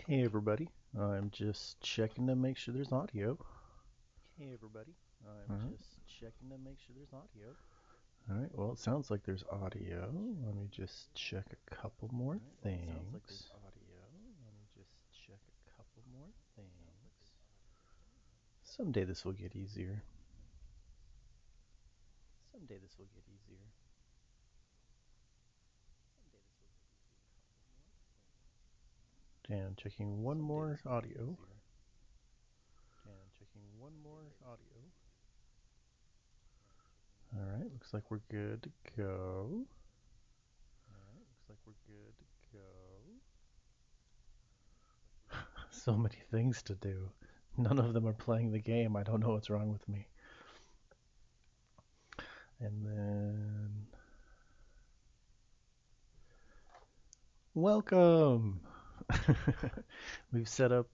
Hey everybody, I'm just checking to make sure there's audio. Hey everybody, I'm Alright, just checking to make sure there's audio. Alright, well it sounds like there's audio. Let me just check a couple more things. Someday this will get easier. Someday this will get easier. And checking one more audio. And checking one more audio. Alright, looks like we're good to go. Alright, looks like we're good to go. So many things to do. None of them are playing the game. I don't know what's wrong with me. And then, welcome! We've set up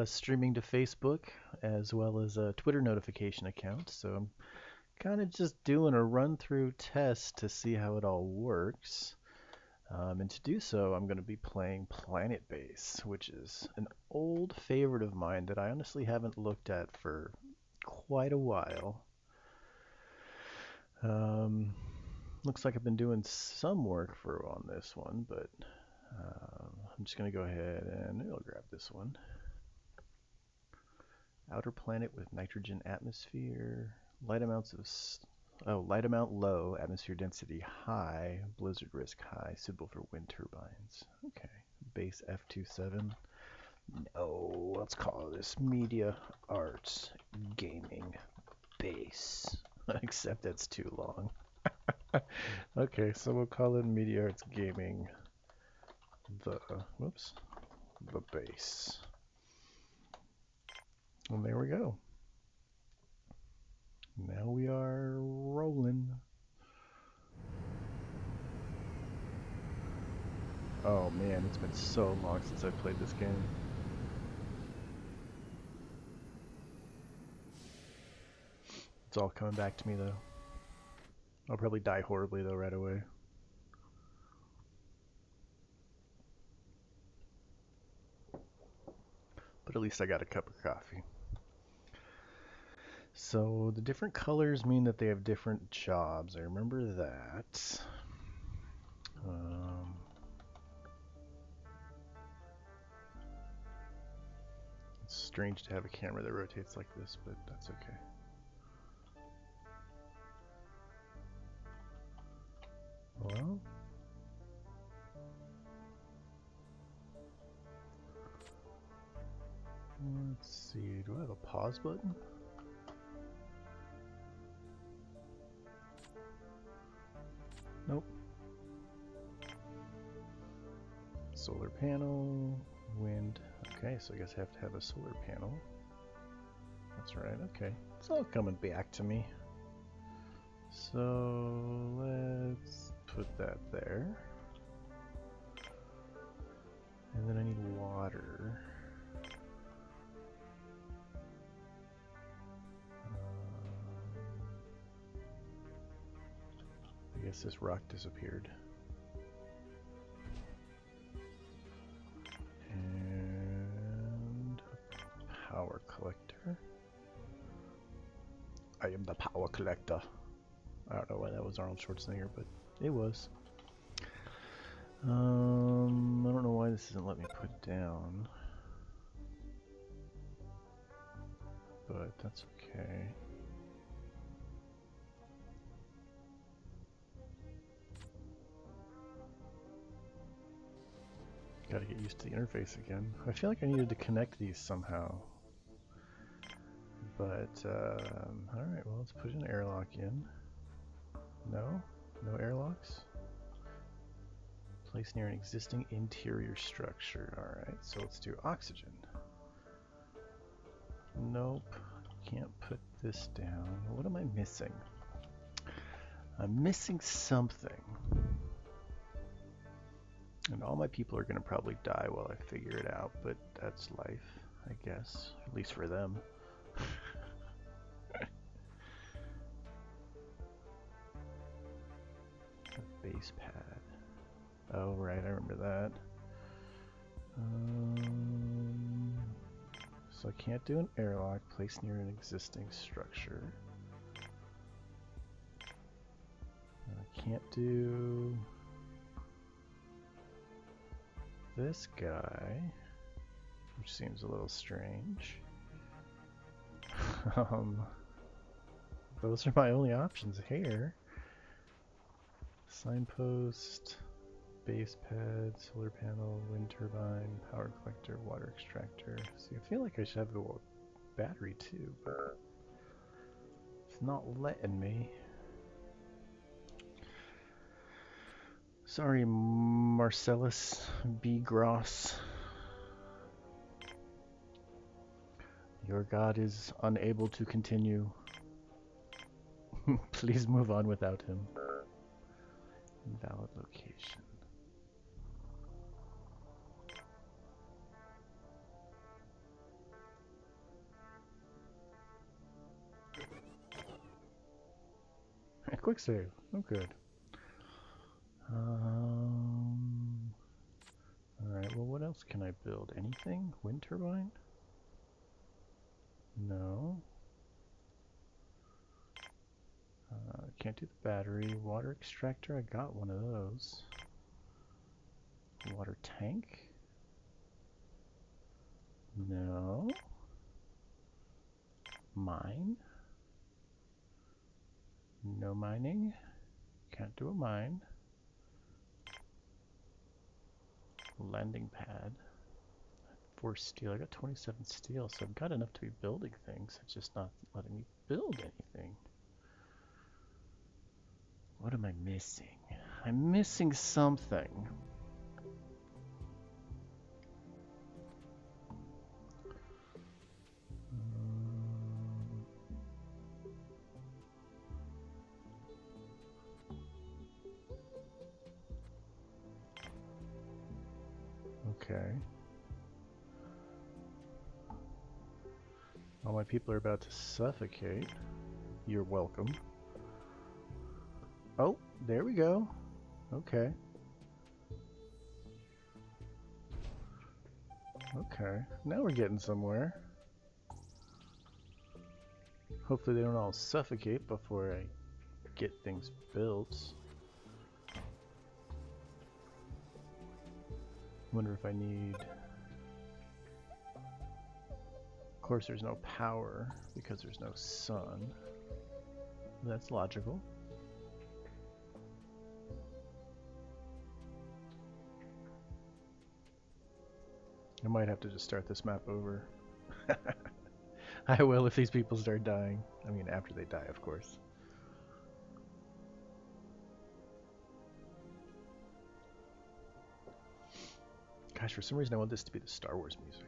streaming to Facebook as well as a Twitter notification account. So I'm kind of just doing a run through test to see how it all works. And to do so, I'm going to be playing Planetbase, which is an old favorite of mine that I honestly haven't looked at for quite a while. Um, Looks like I've been doing some work on this one, but I'm just going to go ahead and I'll grab this one. Outer planet with nitrogen atmosphere, light amounts of light amount low, atmosphere density high, blizzard risk high, suitable for wind turbines. Okay, base F27. No, let's call this media arts gaming base. Except that's too long. Okay, so we'll call it media arts gaming the whoops the base. And there we go. Now we are rolling. Oh man, it's been so long since I've played this game. It's all coming back to me though. I'll probably die horribly though right away. But at least I got a cup of coffee. So the different colors mean that they have different jobs. I remember that. Um, it's strange to have a camera that rotates like this, but that's okay. Well, let's see. Do I have a pause button? Nope. Solar panel, wind. Okay, so I guess I have to have a solar panel. That's right, okay. It's all coming back to me. So let's put that there. And then I need water. I guess this rock disappeared. And a power collector. I am the power collector. I don't know why that was Arnold Schwarzenegger, but it was. I don't know why this doesn't let me put it down. But that's okay. Gotta get used to the interface again. I feel like I needed to connect these somehow. But, alright, well, let's put an airlock in. No? No airlocks? Place near an existing interior structure. Alright, so let's do oxygen. Nope. Can't put this down. What am I missing? I'm missing something. And all my people are going to probably die while I figure it out, but that's life, I guess. At least for them. Base pad. Oh, right, I remember that. So I can't do an airlock placed near an existing structure. I can't do this guy, which seems a little strange. Those are my only options here. Signpost, base pad, solar panel, wind turbine, power collector, water extractor. See, I feel like I should have a battery too, but it's not letting me. Sorry, Marcellus B. Gross. Your god is unable to continue. Please move on without him. Invalid location. Quick save. Oh, good. Alright, well, what else can I build? Anything? Wind turbine? No. Can't do the battery. Water extractor, I got one of those. Water tank? No. Mine? No mining. Can't do a mine. Landing pad. 4 steel. I got 27 steel, so I've got enough to be building things. It's just not letting me build anything. What am I missing? I'm missing something. Okay. All my people are about to suffocate. You're welcome. Oh, there we go. Okay. Okay, now we're getting somewhere. Hopefully they don't all suffocate before I get things built. Wonder if I need... Of course there's no power because there's no sun. That's logical. I might have to just start this map over. I will if these people start dying. I mean, after they die, of course. Gosh, for some reason I want this to be the Star Wars music.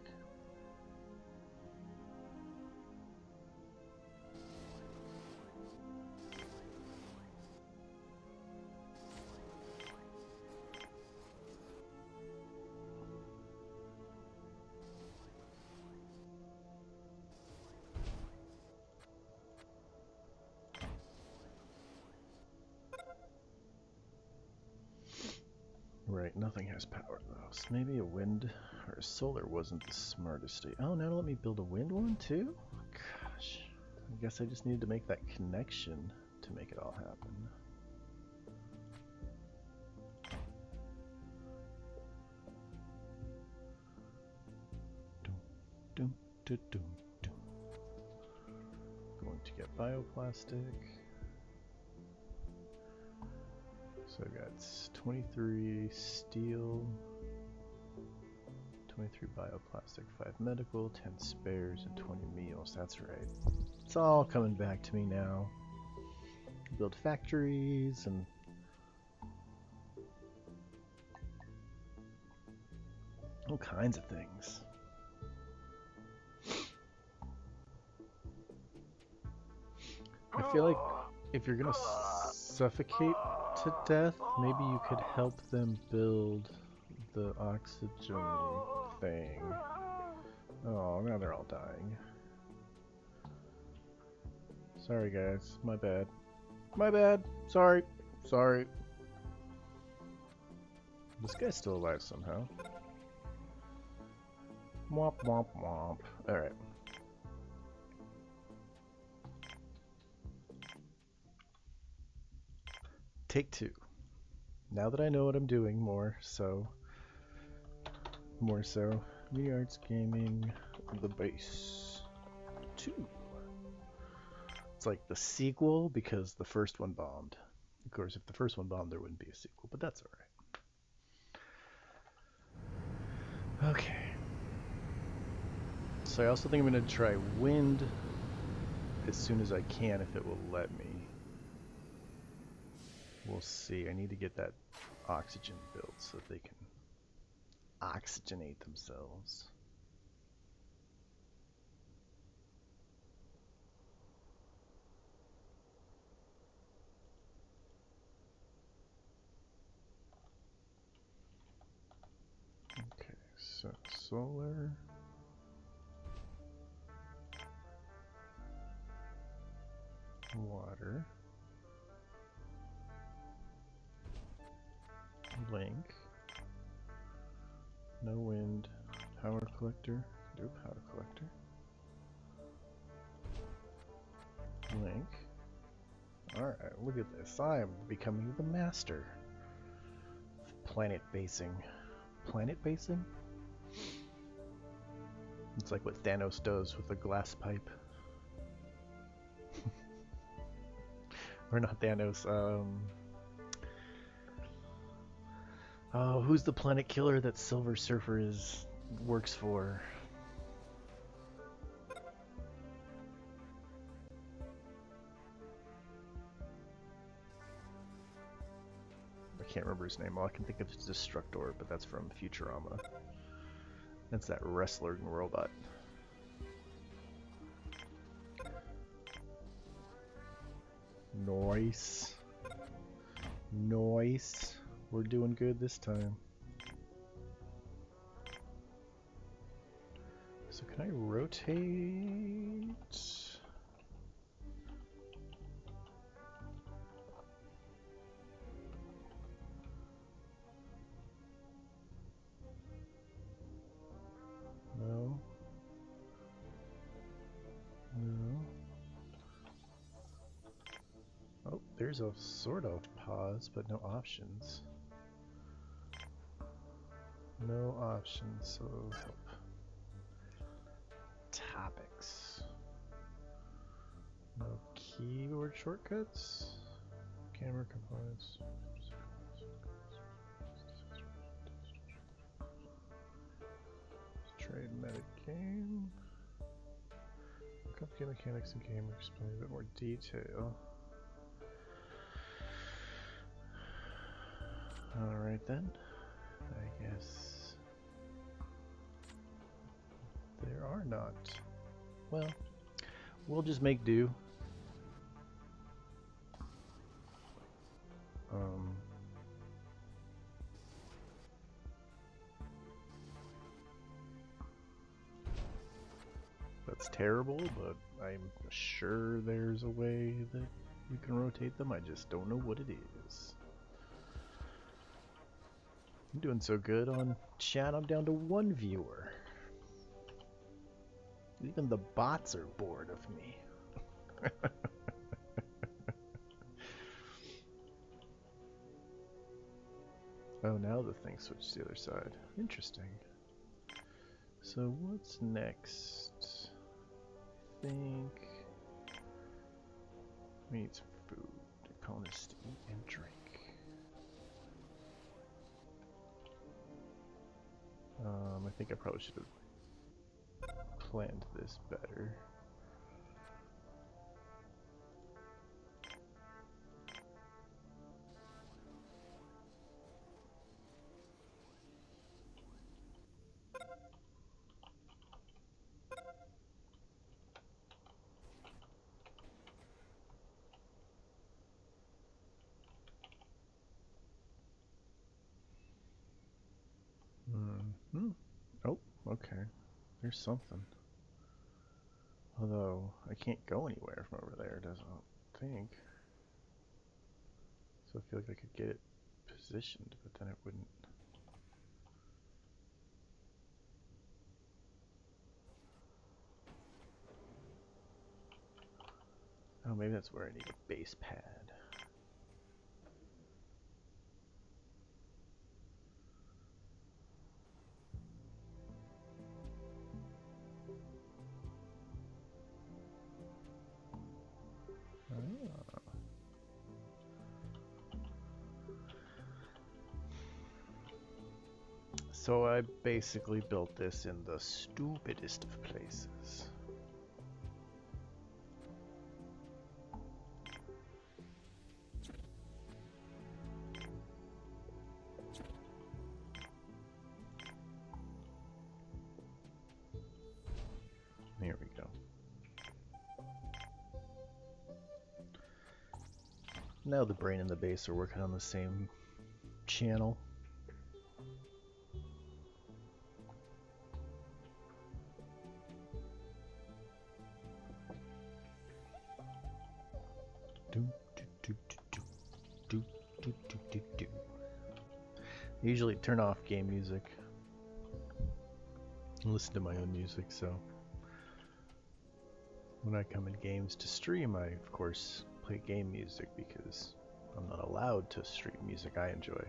Right, nothing has power though, so maybe a wind or a solar wasn't the smartest. Oh, now let me build a wind one too? Gosh, I guess I just needed to make that connection to make it all happen. Doom, doom, doom, doom. Going to get bioplastic. So I got 23 steel, 23 bioplastic, 5 medical, 10 spares, and 20 meals. That's right. It's all coming back to me now. Build factories and all kinds of things. I feel like if you're gonna suffocate to death, maybe you could help them build the oxygen thing. Oh, now they're all dying. Sorry guys, my bad. My bad, sorry, sorry. This guy's still alive somehow. Womp womp womp. Alright. Take two. Now that I know what I'm doing more so, Me Arts Gaming, the base 2. It's like the sequel because the first one bombed. Of course, if the first one bombed, there wouldn't be a sequel, but that's alright. Okay. So I also think I'm going to try wind as soon as I can if it will let me. We'll see. I need to get that oxygen built so that they can oxygenate themselves. Okay, so solar. Water. Link. No wind. Power collector. Do power collector. Link. Alright, look at this. I am becoming the master of planet basing. Planet basing? It's like what Thanos does with a glass pipe. Or not Thanos, oh, who's the planet killer that Silver Surfer works for? I can't remember his name. All I can think of is Destructor, but that's from Futurama. That's that wrestler and robot. Nice. Nice. We're doing good this time. So can I rotate? No. No. Oh, there's a sort of pause, but no options. No options, so help. Topics. No keyboard shortcuts. Camera components. Trade meta game. Complicated mechanics in game, explain a bit more detail. Alright then. I guess there are not. Well, we'll just make do. That's terrible, but I'm sure there's a way that you can rotate them. I just don't know what it is. I'm doing so good on chat, I'm down to 1 viewer. Even the bots are bored of me. Oh, now the thing switched to the other side. Interesting. So what's next? I think we need some food. Colonists to eat and drink. I think I probably should have planned this better. Oh, okay. There's something. Although, I can't go anywhere from over there, does I think. So I feel like I could get it positioned, but then it wouldn't. Oh, maybe that's where I need a base pad. Oh. So I basically built this in the stupidest of places. Here we go. Now the brain and the base are working on the same channel. I usually turn off game music and listen to my own music, so when I come in games to stream, I of course play game music because I'm not allowed to stream music I enjoy.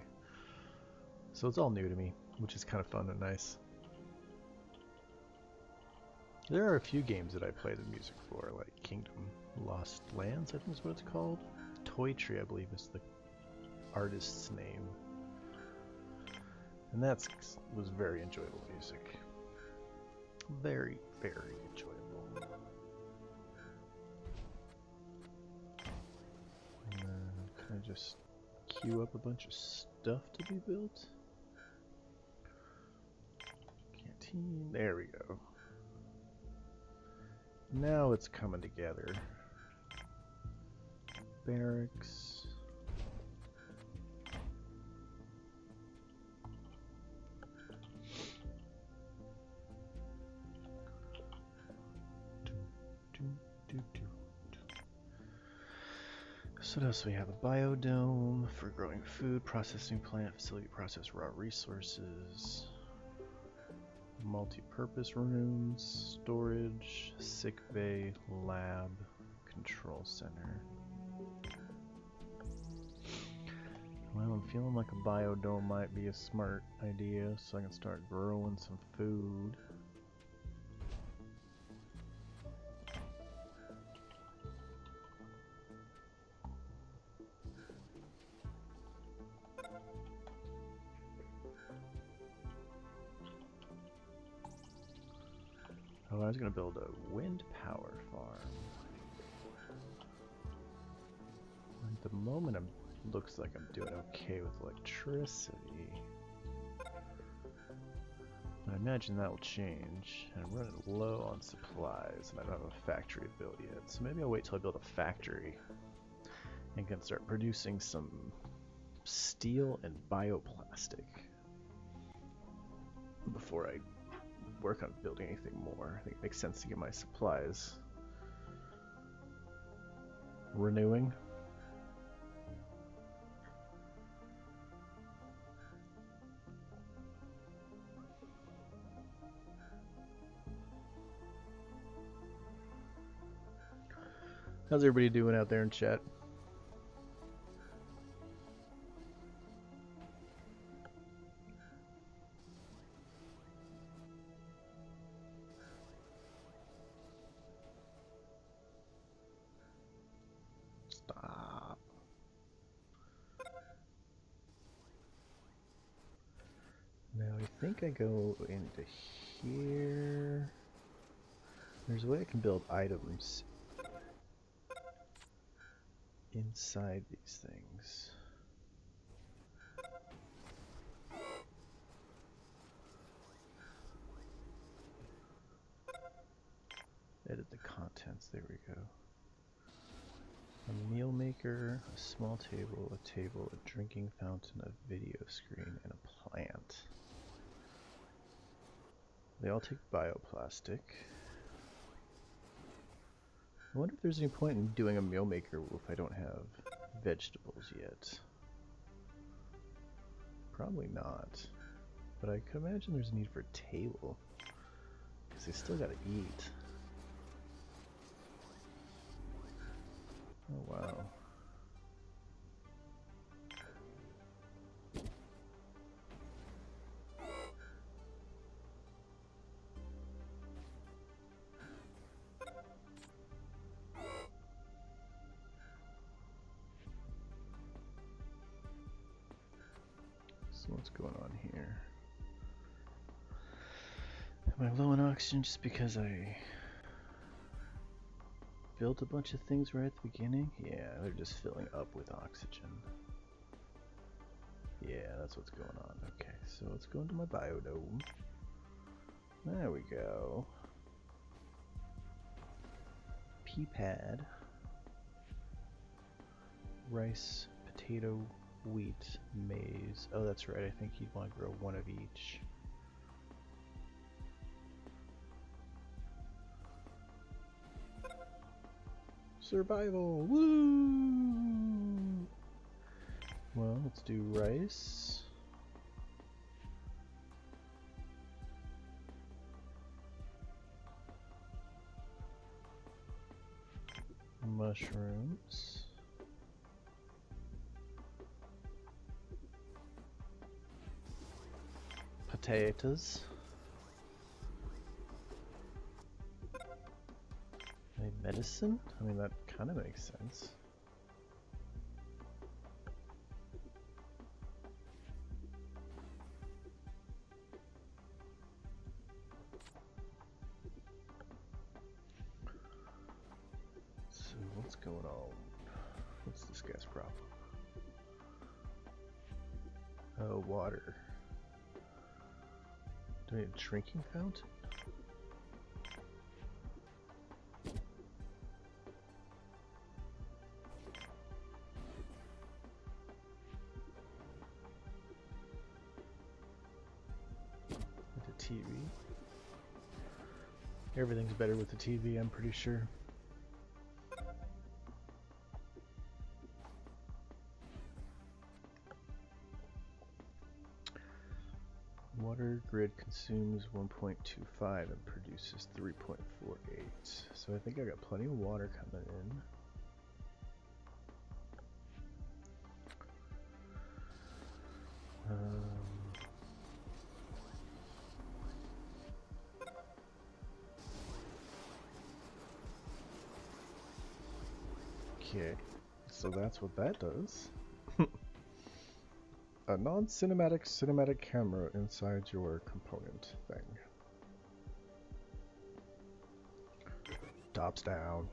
So it's all new to me, which is kind of fun and nice. There are a few games that I play the music for, like Kingdom Lost Lands, I think is what it's called. Toy Tree, I believe, is the artist's name. And that was very enjoyable music. Very, very enjoyable. Can I just queue up a bunch of stuff to be built? Canteen, there we go. Now it's coming together. Barracks. So what else do we have? A biodome for growing food, processing plant, facility process raw resources, multi-purpose rooms, storage, sick bay, lab, control center. Well, I'm feeling like a biodome might be a smart idea, so I can start growing some food. Oh, I was going to build a wind power farm. At the moment, it looks like I'm doing okay with electricity. But I imagine that will change. And I'm running low on supplies, and I don't have a factory built yet. So maybe I'll wait till I build a factory and can start producing some steel and bioplastic before I work on building anything more. I think it makes sense to get my supplies renewing. How's everybody doing out there in chat? Stop. Now I think I go into here. There's a way I can build items inside these things. Edit the contents, there we go. A meal maker, a small table, a drinking fountain, a video screen, and a plant. They all take bioplastic. I wonder if there's any point in doing a meal maker if I don't have vegetables yet. Probably not. But I could imagine there's a need for a table, because they still gotta eat. So what's going on here? Am I low on oxygen just because I built a bunch of things right at the beginning? Yeah, they're just filling up with oxygen. Yeah, that's what's going on. Okay, so let's go into my biodome. There we go. Pea pad. Rice, potato, wheat, maize. Oh, that's right. I think you'd want to grow one of each. Survival! Woo! Well, let's do rice. Mushrooms. Potatoes. Medicine? I mean, that kind of makes sense. So, what's going on? What's this guy's problem? Oh, water. Do I need a drinking fountain? TV. Everything's better with the TV, I'm pretty sure. Water grid consumes 1.25 and produces 3.48. So I think I got plenty of water coming in. Okay, so that's what that does. A non-cinematic cinematic camera inside your component thing. Tops down.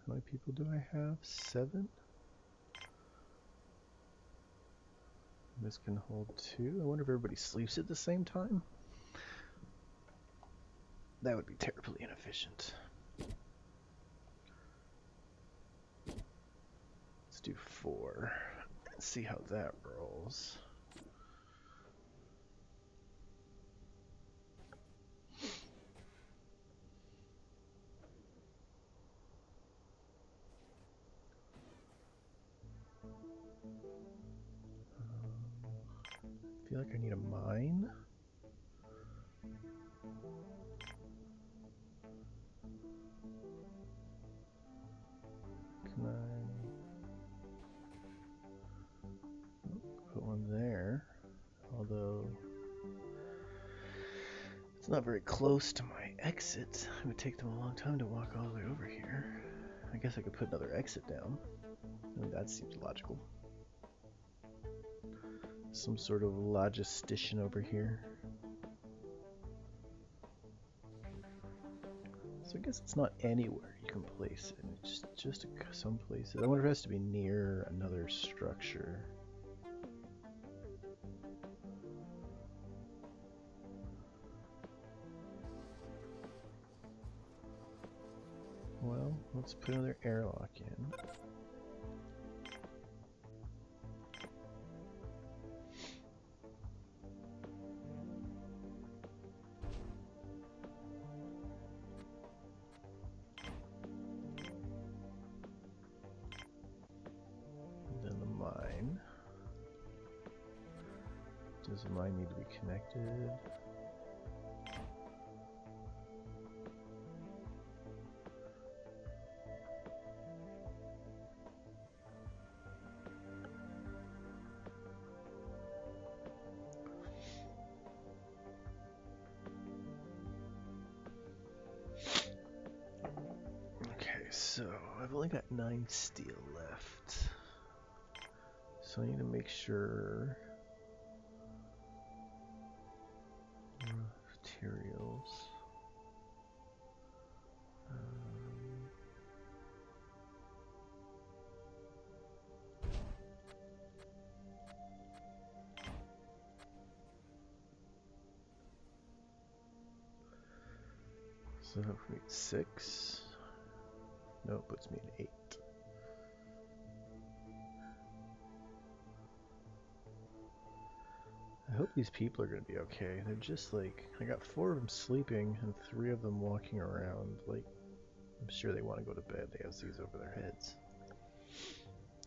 How many people do I have? 7? This can hold 2. I wonder if everybody sleeps at the same time? That would be terribly inefficient. Let's do 4. Let's see how that rolls. I feel like I need a mine. Can I put one there? Although it's not very close to my exit. It would take them a long time to walk all the way over here. I guess I could put another exit down. I mean, that seems logical. Some sort of logistician over here. So I guess it's not anywhere you can place it. It's just some places. I wonder if it has to be near another structure. Well, let's put another airlock in. Then the mine. Does the mine need to be connected? So I've only got 9 steel left. So I need to make sure materials. So that puts me at 6. No, it puts me at 8. I hope these people are going to be okay. They're just like, I got 4 of them sleeping and 3 of them walking around. Like, I'm sure they want to go to bed. They have these over their heads.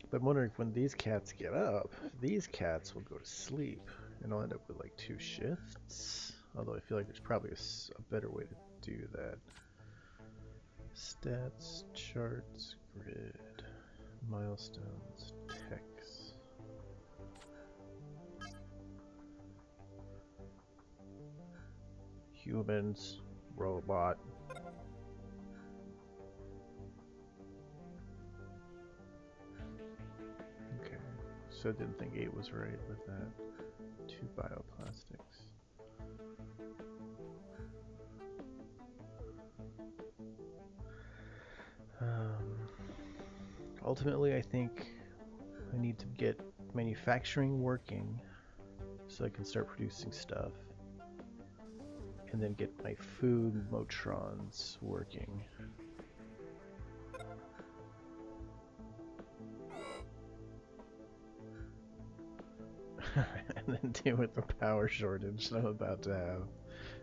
But I'm wondering if when these cats get up, these cats will go to sleep and I'll end up with like 2 shifts. Although I feel like there's probably a better way to do that. Stats, charts, grid, milestones, text. Humans, robot. Okay, so I didn't think 8 was right with that. 2 bioplastics. Ultimately, I think I need to get manufacturing working so I can start producing stuff. And then get my food motrons working. And then deal with the power shortage that I'm about to have.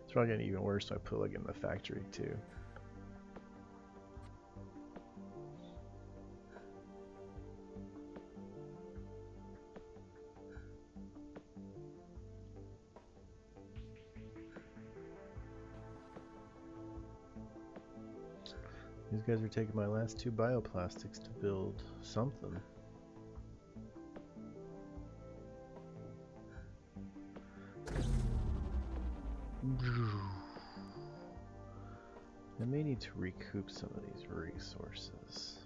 It's probably gonna get even worse when I plug in the factory too. These guys are taking my last 2 bioplastics to build something. I may need to recoup some of these resources.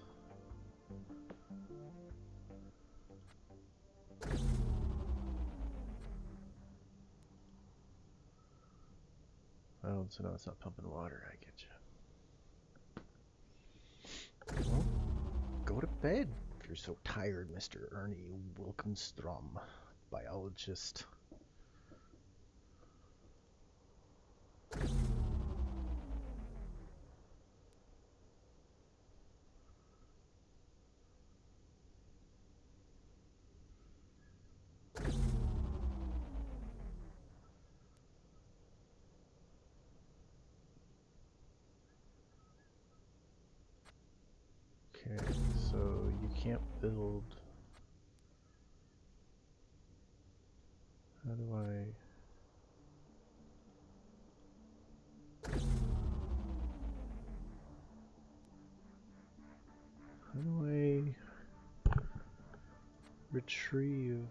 Oh, so now it's not pumping water, I get you. Well, go to bed if you're so tired, Mr. Ernie Wilkenstrom, biologist. Okay, so you can't build. How do I? How do I retrieve?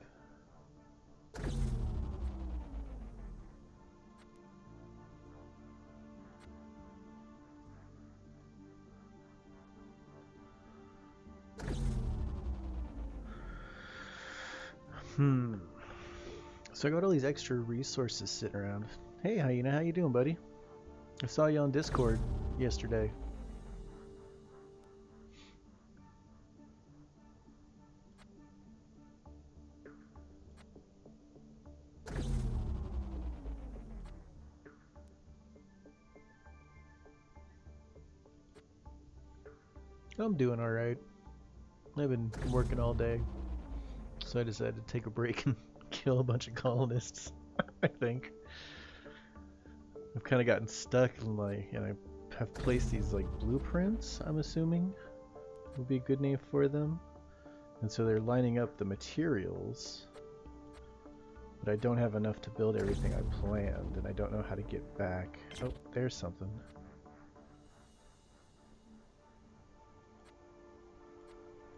So I got all these extra resources sitting around. Hey, Hyena, how you doing, buddy? I saw you on Discord yesterday. I'm doing alright. I've been working all day, so I decided to take a break and kill a bunch of colonists, I think. I've kind of gotten stuck in and I have placed these like blueprints, I'm assuming would be a good name for them. And so they're lining up the materials, but I don't have enough to build everything I planned, and I don't know how to get back. Oh, there's something.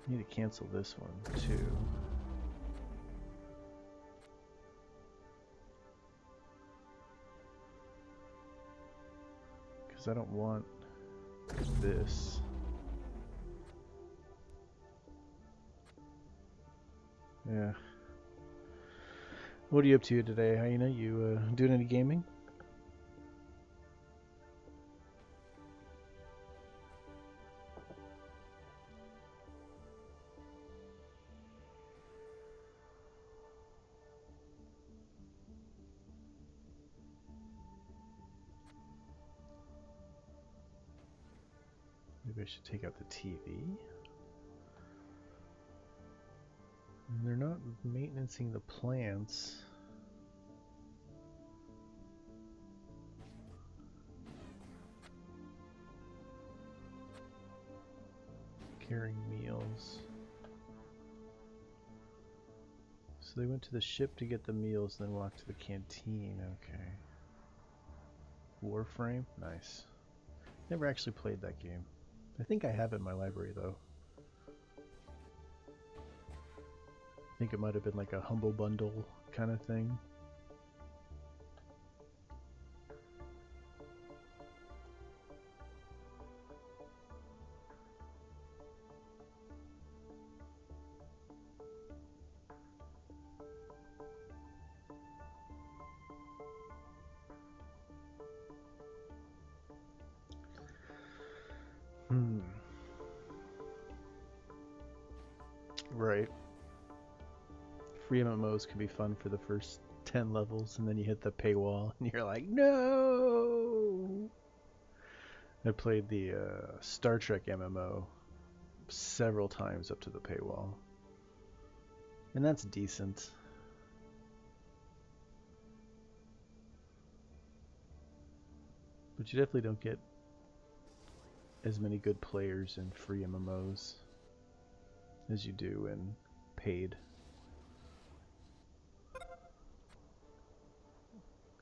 I need to cancel this one too. Because I don't want this. Yeah. What are you up to today, Hyena? You doing any gaming? Maybe I should take out the TV. They're not maintaining the plants. Carrying meals. So they went to the ship to get the meals, then walked to the canteen. Okay. Warframe? Nice. Never actually played that game. I think I have it in my library though. I think it might have been like a Humble Bundle kind of thing. Right. Free MMOs can be fun for the first 10 levels, and then you hit the paywall, and you're like, no! I played the Star Trek MMO several times up to the paywall. And that's decent. But you definitely don't get as many good players in free MMOs as you do in paid.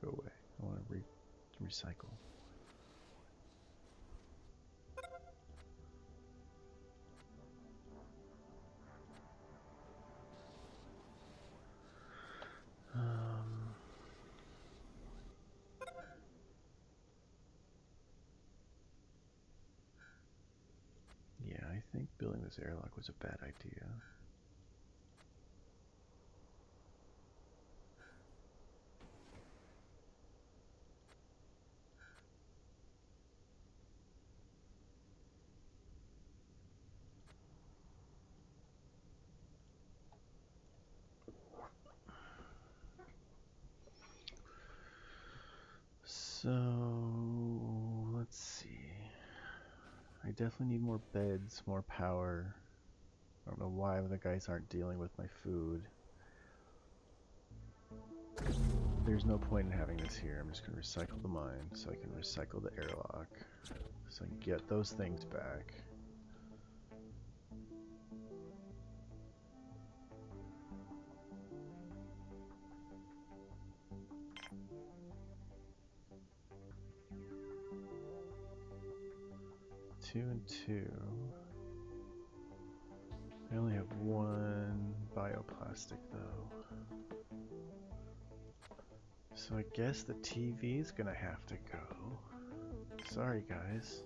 Go away. I want to recycle. Yeah, I think building this airlock was a bad idea. So, let's see. I definitely need more beds, more power. I don't know why the guys aren't dealing with my food. There's no point in having this here. I'm just going to recycle the mine so I can recycle the airlock. So I can get those things back. Two and two. I only have one bioplastic though. So I guess the TV's gonna have to go. Sorry guys.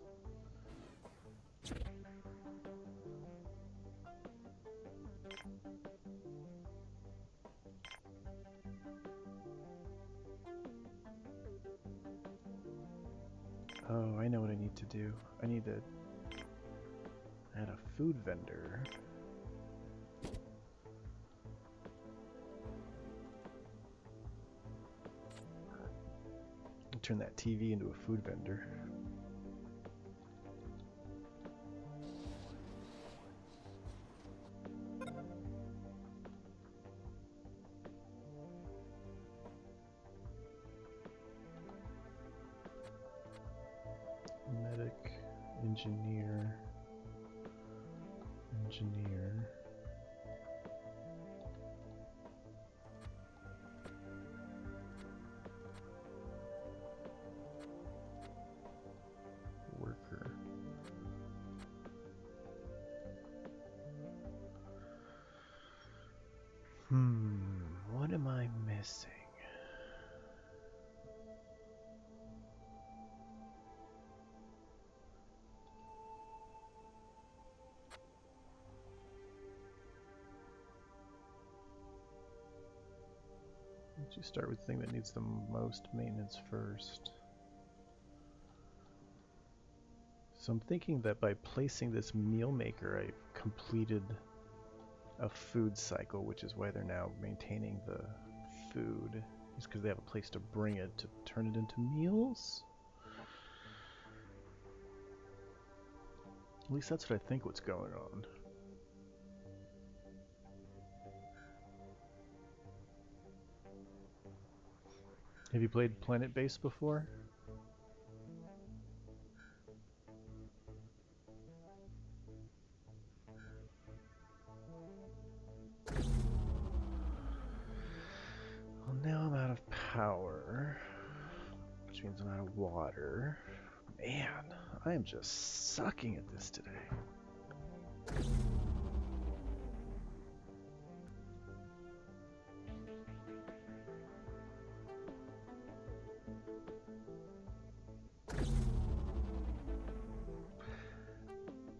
Oh, I know what I need to do. I need to add a food vendor. Turn that TV into a food vendor. Medic, engineer, worker. What am I missing? So you start with the thing that needs the most maintenance first. So I'm thinking that by placing this meal maker, I've completed a food cycle, which is why they're now maintaining the food. It's because they have a place to bring it to turn it into meals. At least that's what I think what's going on. Have you played Planetbase before? Well, now I'm out of power, which means I'm out of water. Man, I am just sucking at this today.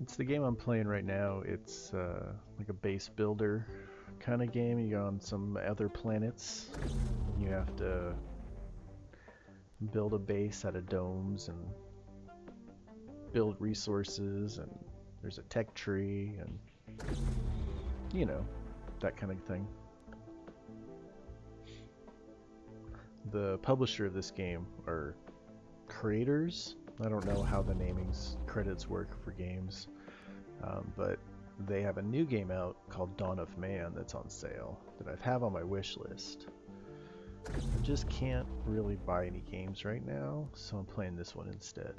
It's the game I'm playing right now. It's like a base builder kind of game. You go on some other planets. And you have to build a base out of domes and build resources, and there's a tech tree, and you know, that kind of thing. The publisher of this game are creators. I don't know how the namings credits work for games, but they have a new game out called Dawn of Man that's on sale that I have on my wish list. I just can't really buy any games right now, so I'm playing this one instead.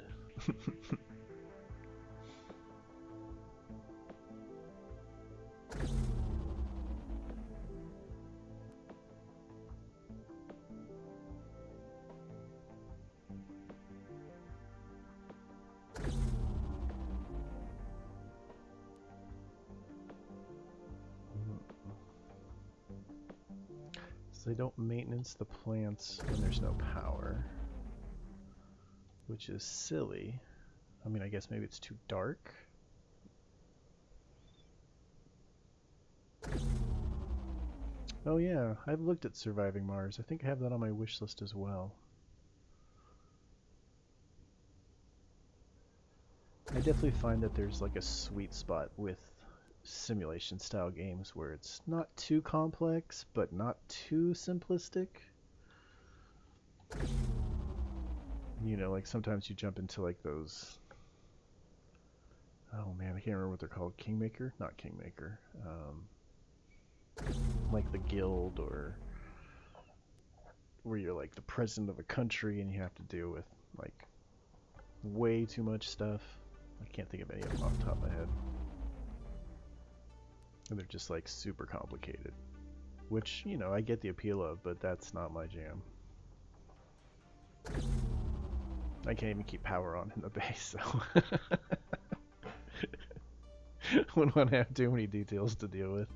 So they don't maintenance the plants when there's no power, which is silly. I mean, I guess maybe it's too dark. Oh yeah, I've looked at Surviving Mars. I think I have that on my wish list as well. I definitely find that there's like a sweet spot with simulation style games where it's not too complex, but not too simplistic. You know, like sometimes you jump into like those. Oh man, I can't remember what they're called. Kingmaker? Not Kingmaker. Like the Guild, or where you're like the president of a country and you have to deal with like way too much stuff. I can't think of any of them off the top of my head. And they're just like super complicated. Which, you know, I get the appeal of, but that's not my jam. I can't even keep power on in the base, so wouldn't want to have too many details to deal with.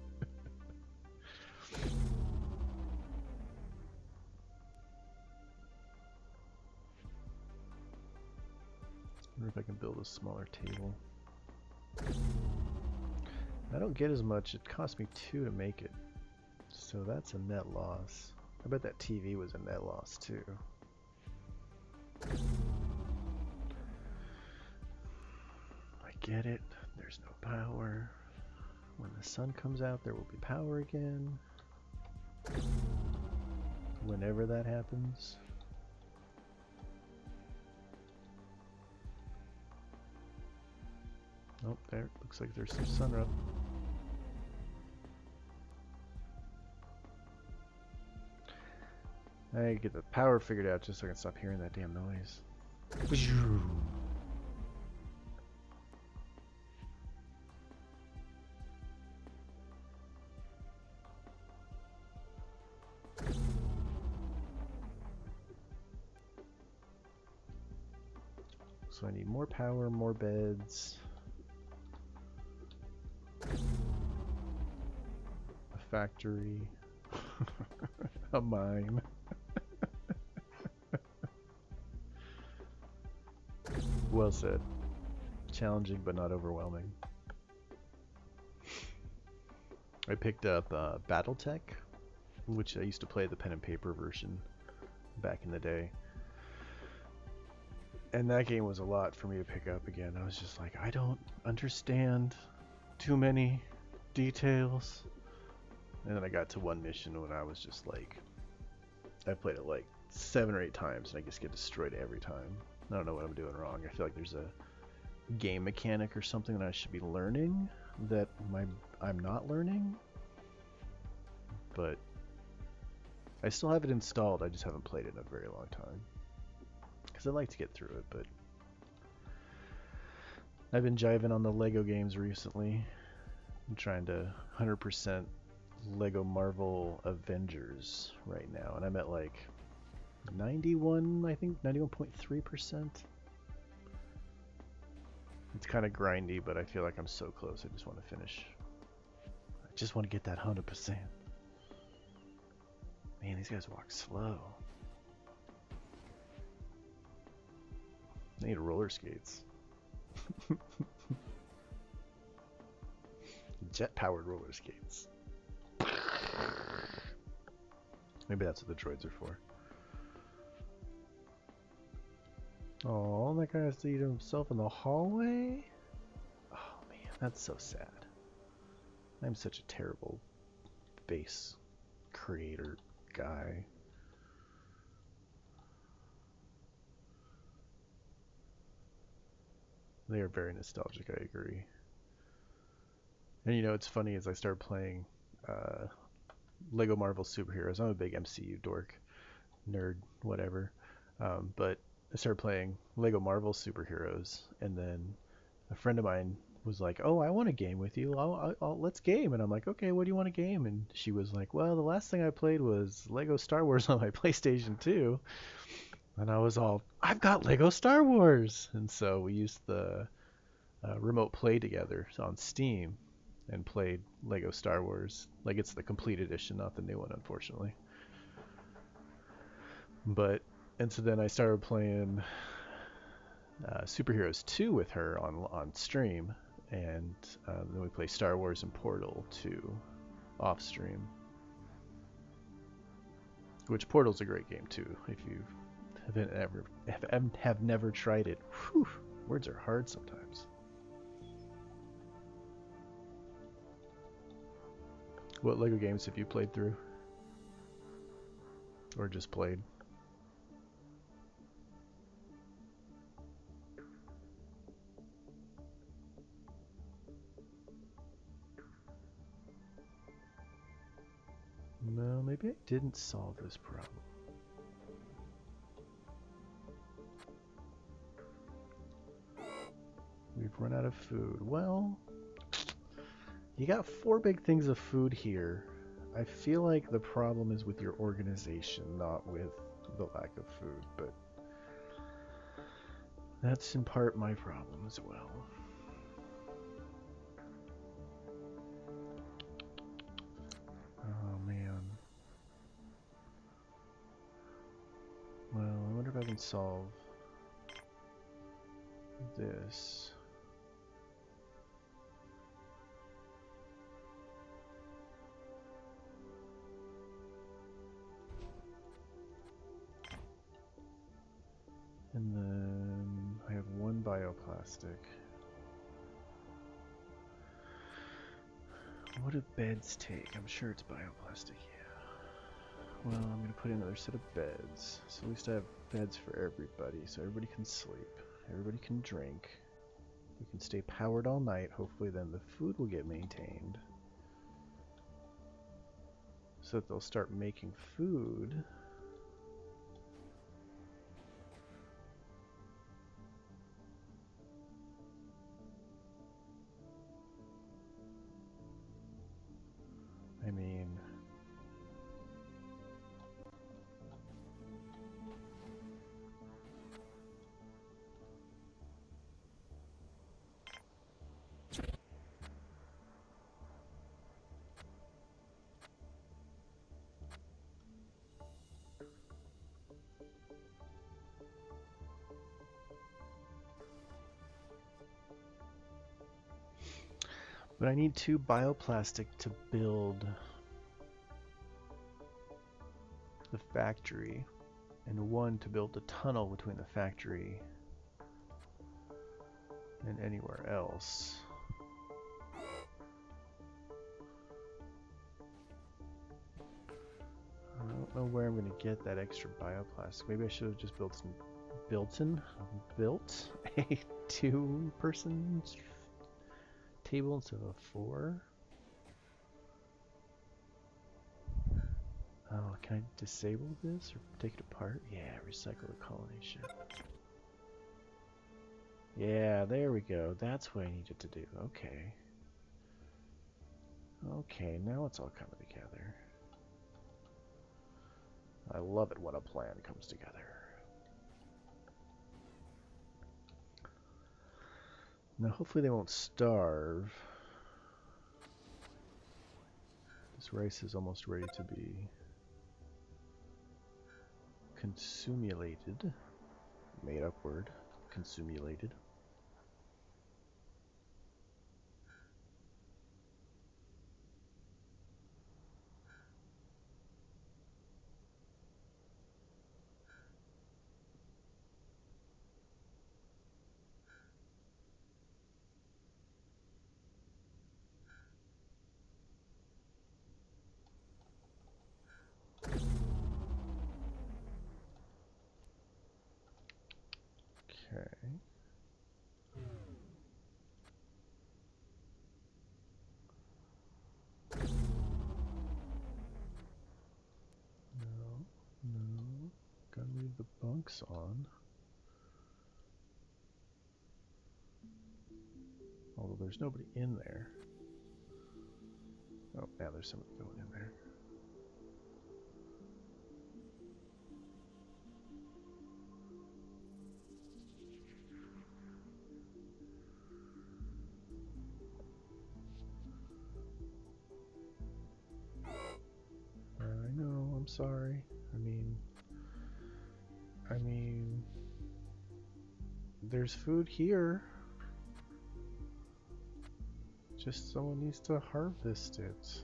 I wonder if I can build a smaller table. I don't get as much. It cost me 2 to make it. So that's a net loss. I bet that TV was a net loss too. I get it. There's no power. When the sun comes out, there will be power again. Whenever that happens. Oh, there. Looks like there's some sun up. I get the power figured out just so I can stop hearing that damn noise. So I need more power, more beds, a factory, a mine. Well said. Challenging but not overwhelming. I picked up BattleTech, which I used to play the pen and paper version back in the day. And that game was a lot for me to pick up again. I was just like, I don't understand too many details. And then I got to one mission when I was just like, I played it like 7 or 8 times and I just get destroyed every time. I don't know what I'm doing wrong. I feel like there's a game mechanic or something that I should be learning that I'm not learning. But I still have it installed. I just haven't played it in a very long time. Because I like to get through it, but I've been jiving on the Lego games recently. I'm trying to 100% Lego Marvel Avengers right now, and I'm at like 91, I think 91.3%. It's kind of grindy, but I feel like I'm so close. I just want to finish. I just want to get that 100%. Man, these guys walk slow. They need roller skates. Jet-powered roller skates. Maybe that's what the droids are for. Oh, that guy has to eat himself in the hallway? Oh man, that's so sad. I'm such a terrible base creator guy. They are very nostalgic, I agree. And you know, it's funny as I started playing Lego Marvel Superheroes. I'm a big MCU dork, nerd, whatever. But I started playing Lego Marvel Superheroes, and then a friend of mine was like, "Oh, I want a game with you. Let's game." And I'm like, "Okay, what do you want to game?" And she was like, "Well, the last thing I played was Lego Star Wars on my PlayStation 2." And I was all, "I've got Lego Star Wars!" And so we used the remote play together on Steam and played Lego Star Wars. Like, it's the complete edition, not the new one, unfortunately. And so then I started playing Superheroes 2 with her on stream, and then we play Star Wars and Portal 2 off stream. Which Portal's a great game too. If you have never tried it, whew, words are hard sometimes. What Lego games have you played through? Or just played? No, maybe I didn't solve this problem. We've run out of food. Well, you got 4 big things of food here. I feel like the problem is with your organization, not with the lack of food, but that's in part my problem as well. Oh man. Well, I wonder if I can solve this. And then I have 1 bioplastic. What do beds take? I'm sure it's bioplastic, yeah. Well, I'm going to put in another set of beds. So at least I have beds for everybody, so everybody can sleep. Everybody can drink. We can stay powered all night. Hopefully then the food will get maintained. So that they'll start making food. I mean... But I need 2 bioplastic to build the factory, and 1 to build a tunnel between the factory and anywhere else. I don't know where I'm going to get that extra bioplastic. Maybe I should have just built a 2-person table instead of a 4. Oh, can I disable this or take it apart? Yeah, recycle the colony ship. Yeah, there we go. That's what I needed to do. Okay. Okay, now it's all coming together. I love it when a plan comes together. Now, hopefully they won't starve. This rice is almost ready to be consumulated. Made up word. Consumulated. Okay. No. Gotta leave the bunks on. Although there's nobody in there. Oh, now there's somebody going in there. I know, I'm sorry. I mean, there's food here. Just someone needs to harvest it.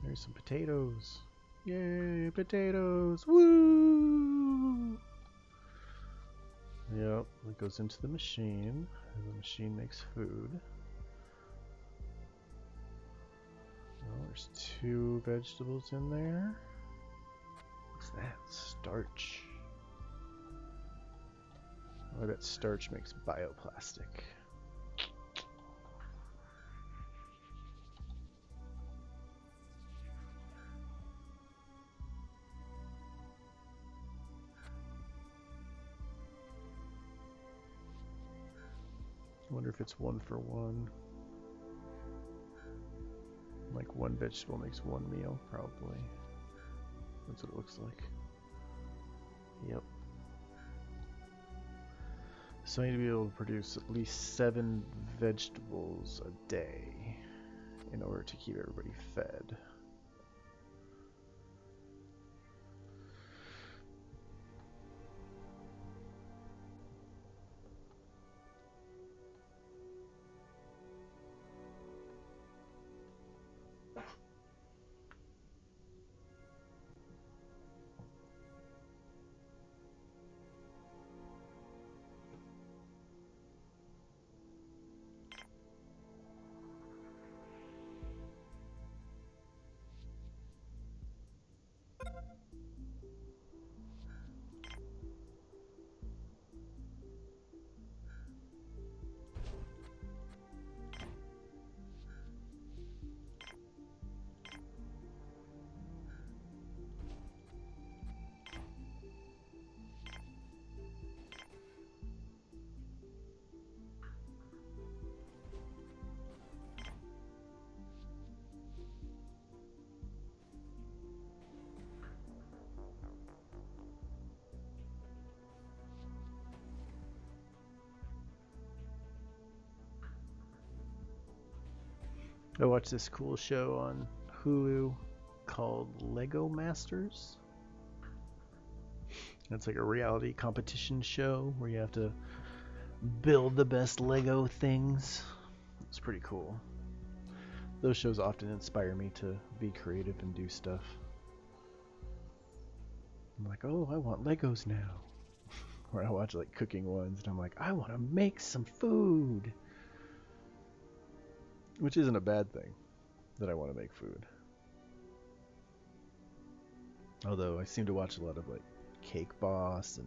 There's some potatoes. Yay, potatoes! Woo! Yep, it goes into the machine, and the machine makes food. Well, there's 2 vegetables in there. What's that? Starch. Oh, I bet starch makes bioplastic. I wonder if it's 1 for 1. Like 1 vegetable makes 1 meal, probably. That's what it looks like. Yep. So I need to be able to produce at least 7 vegetables a day in order to keep everybody fed. I watched this cool show on Hulu. called Lego Masters. It's like a reality competition show where you have to build the best Lego things. It's pretty cool. Those shows often inspire me to be creative and do stuff. I'm like, oh, I want Legos now. Or I watch like cooking ones and I'm like, I want to make some food. Which isn't a bad thing, that I want to make food. Although I seem to watch a lot of like Cake Boss and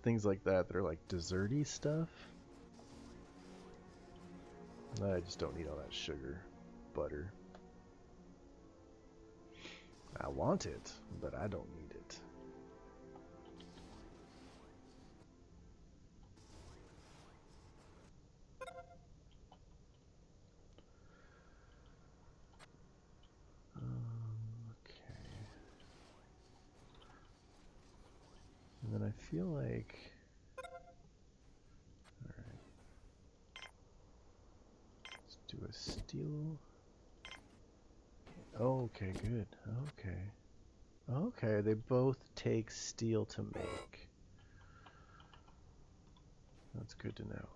things like that that are like desserty stuff. I just don't need all that sugar, butter. I want it, but I don't need it. Okay. And then I feel like... Alright. Let's do a steel. Oh, okay, good. Okay. Okay, they both take steel to make. That's good to know.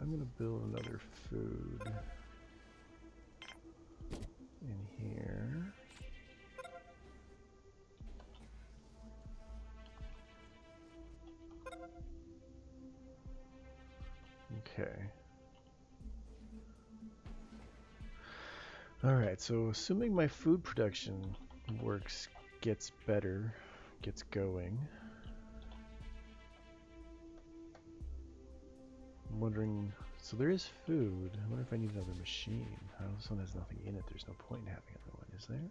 I'm gonna build another food in here. Okay. Alright, so assuming my food production gets better, gets going. I'm wondering, so there is food. I wonder if I need another machine. This one has nothing in it. There's no point in having another one, is there?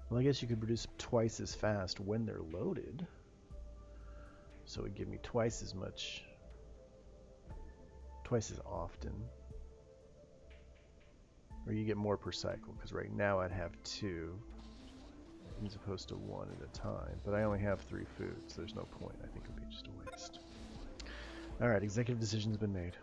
Well, I guess you could produce twice as fast when they're loaded. So it would give me twice as much, twice as often. Or you get more per cycle, because right now I'd have 2 as opposed to 1 at a time. But I only have 3 foods, so there's no point. I think it would be just a waste. Alright, executive decision's been made.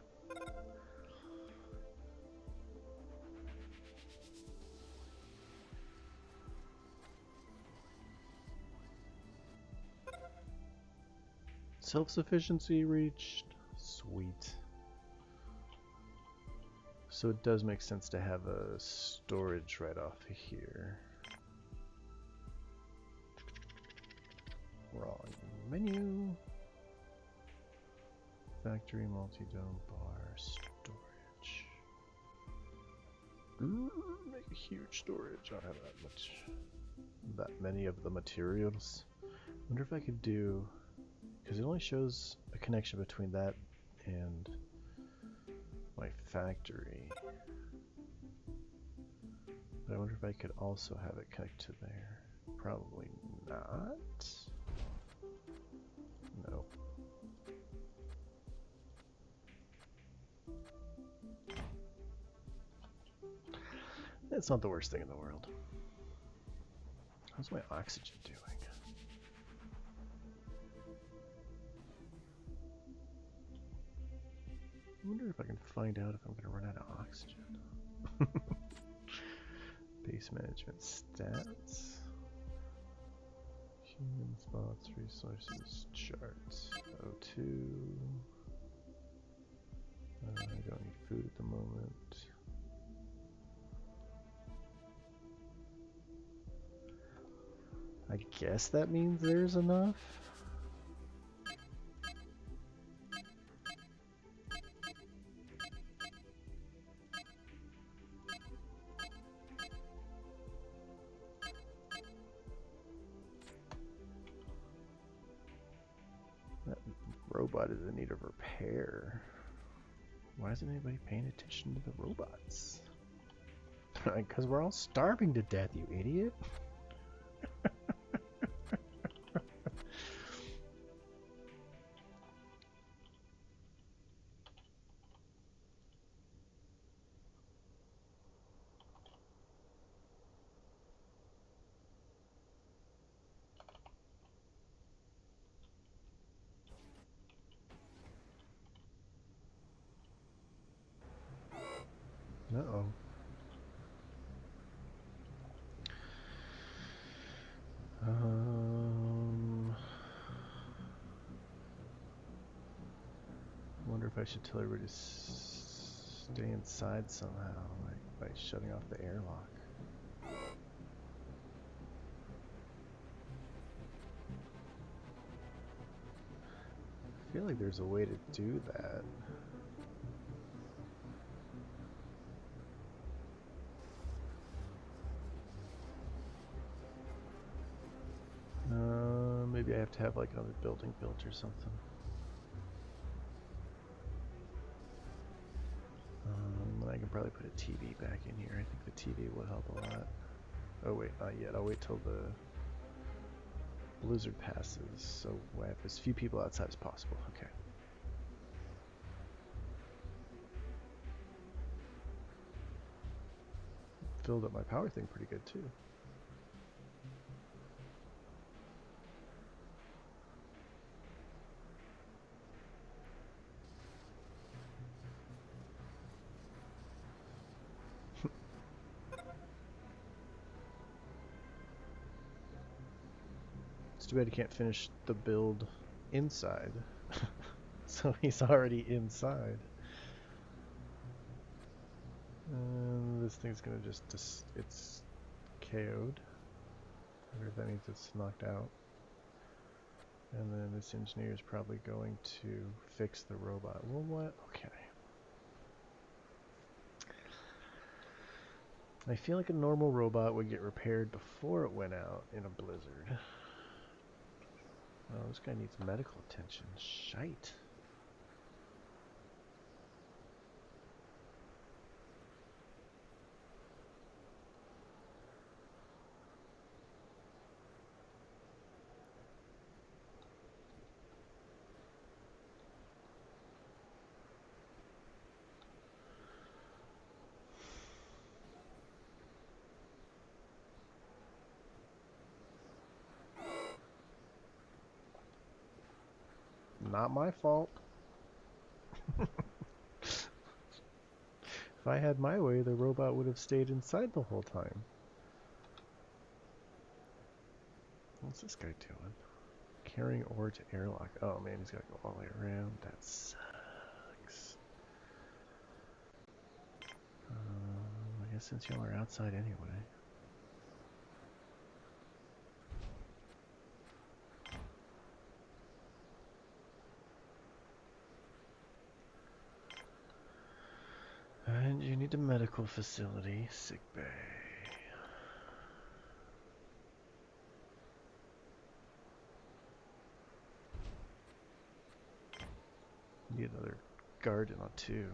Self-sufficiency reached. Sweet. So it does make sense to have a storage right off here. Wrong menu. Factory multi-dome bar storage. Make a huge storage. I don't have that many of the materials. Wonder if I could do, because it only shows a connection between that and my factory. But I wonder if I could also have it connect to there. Probably not. No. It's not the worst thing in the world. How's my oxygen doing? I wonder if I can find out if I'm going to run out of oxygen. Base management stats. Human spots, resources, charts. O2. I don't need food at the moment. I guess that means there's enough. That robot is in need of repair. Why isn't anybody paying attention to the robots? Because we're all starving to death, you idiot. Uh-oh. Wonder if I should tell everybody to stay inside somehow, like by shutting off the airlock. I feel like there's a way to do that. Maybe I have to have like another building built or something. I can probably put a TV back in here. I think the TV will help a lot. Oh wait, not yet. I'll wait till the blizzard passes, so I have as few people outside as possible. Okay. Filled up my power thing pretty good too. It's too bad he can't finish the build inside. So he's already inside. And this thing's gonna just, it's KO'd. That means it's knocked out. And then this engineer is probably going to fix the robot. Well, what? Okay. I feel like a normal robot would get repaired before it went out in a blizzard. Oh, this guy needs medical attention. Shite. Not my fault. If I had my way, the robot would have stayed inside the whole time. What's this guy doing? Carrying ore to airlock. Oh man, he's got to go all the way around. That sucks. I guess since y'all are outside anyway. And you need a medical facility, sick bay. Need another garden or two.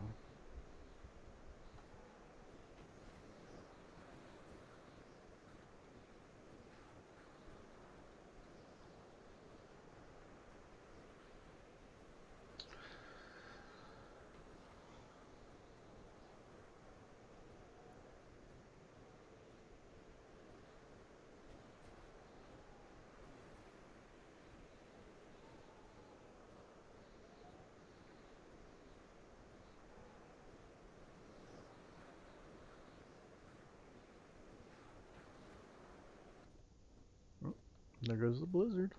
There goes the blizzard.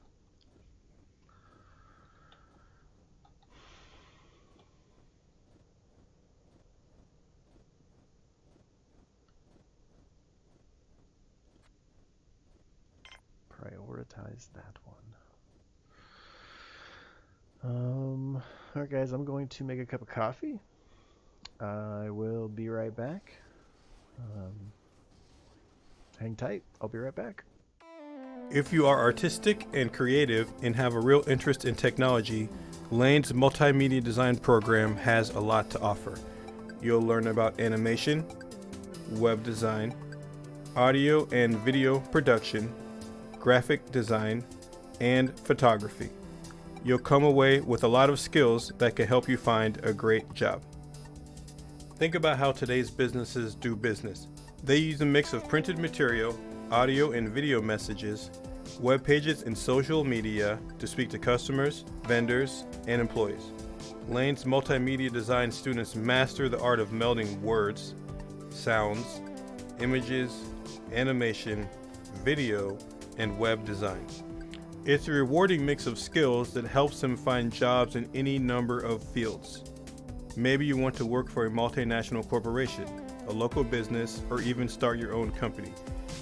Prioritize that one. Alright guys, I'm going to make a cup of coffee. I will be right back. Hang tight, I'll be right back. If you are artistic and creative and have a real interest in technology, Lane's multimedia design program has a lot to offer. You'll learn about animation, web design, audio and video production, graphic design, and photography. You'll come away with a lot of skills that can help you find a great job. Think about how today's businesses do business. They use a mix of printed material, audio and video messages, web pages, and social media to speak to customers, vendors, and employees. Lane's multimedia design students master the art of melding words, sounds, images, animation, video, and web design. It's a rewarding mix of skills that helps them find jobs in any number of fields. Maybe you want to work for a multinational corporation, a local business, or even start your own company.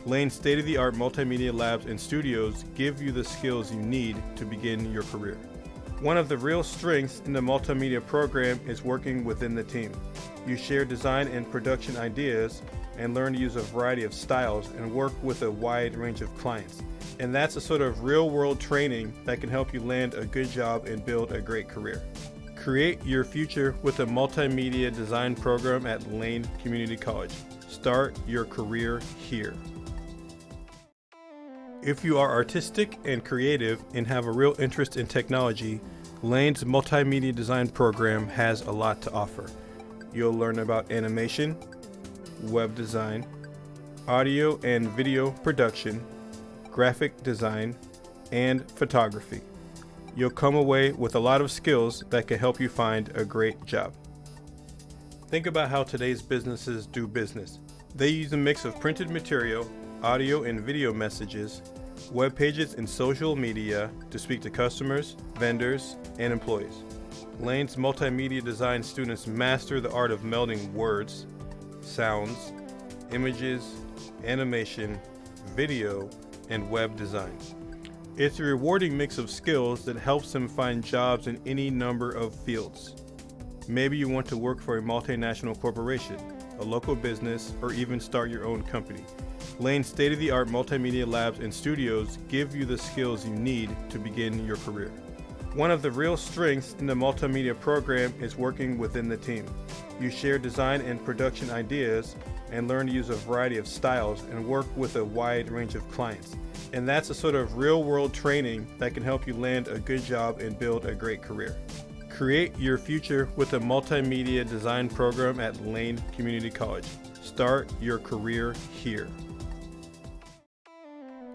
Lane's state-of-the-art multimedia labs and studios give you the skills you need to begin your career. One of the real strengths in the multimedia program is working within the team. You share design and production ideas and learn to use a variety of styles and work with a wide range of clients. And that's a sort of real-world training that can help you land a good job and build a great career. Create your future with a multimedia design program at Lane Community College. Start your career here. If you are artistic and creative and have a real interest in technology, Lane's multimedia design program has a lot to offer. You'll learn about animation, web design, audio and video production, graphic design, and photography. You'll come away with a lot of skills that can help you find a great job. Think about how today's businesses do business. They use a mix of printed material, audio and video messages, web pages, and social media to speak to customers, vendors, and employees. Lane's multimedia design students master the art of melding words, sounds, images, animation, video, and web design. It's a rewarding mix of skills that helps them find jobs in any number of fields. Maybe you want to work for a multinational corporation, a local business, or even start your own company. Lane's state-of-the-art multimedia labs and studios give you the skills you need to begin your career. One of the real strengths in the multimedia program is working within the team. You share design and production ideas and learn to use a variety of styles and work with a wide range of clients. And that's a sort of real-world training that can help you land a good job and build a great career. Create your future with a multimedia design program at Lane Community College. Start your career here.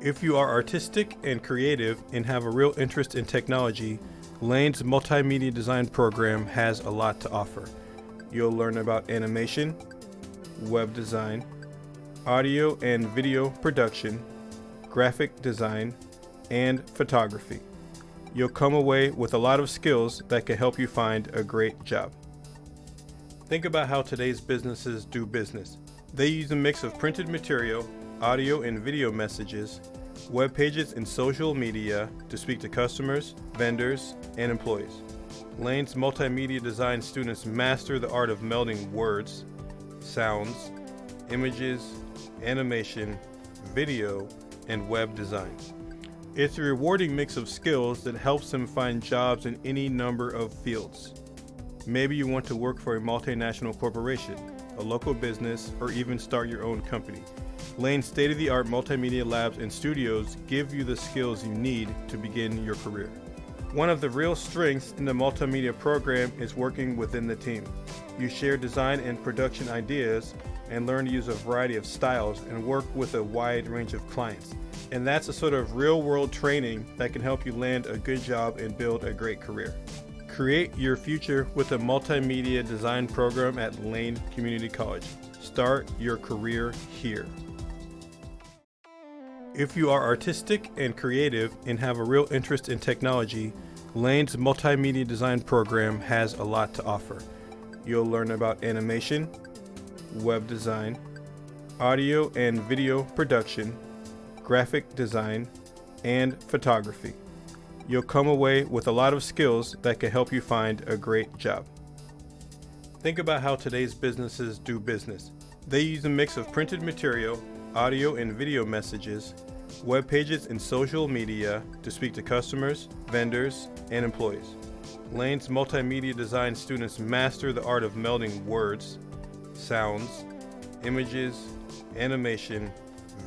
If you are artistic and creative and have a real interest in technology, Lane's multimedia design program has a lot to offer. You'll learn about animation, web design, audio and video production, graphic design, and photography. You'll come away with a lot of skills that can help you find a great job. Think about how today's businesses do business. They use a mix of printed material, audio and video messages, web pages, and social media to speak to customers, vendors, and employees. Lane's multimedia design students master the art of melding words, sounds, images, animation, video, and web design. It's a rewarding mix of skills that helps them find jobs in any number of fields. Maybe you want to work for a multinational corporation, a local business, or even start your own company. Lane's state-of-the-art multimedia labs and studios give you the skills you need to begin your career. One of the real strengths in the multimedia program is working within the team. You share design and production ideas and learn to use a variety of styles and work with a wide range of clients. And that's a sort of real-world training that can help you land a good job and build a great career. Create your future with a multimedia design program at Lane Community College. Start your career here. If you are artistic and creative and have a real interest in technology, Lane's multimedia design program has a lot to offer. You'll learn about animation, web design, audio and video production, graphic design, and photography. You'll come away with a lot of skills that can help you find a great job. Think about how today's businesses do business. They use a mix of printed material, audio and video messages, web pages, and social media to speak to customers, vendors, and employees. Lane's multimedia design students master the art of melding words, sounds, images, animation,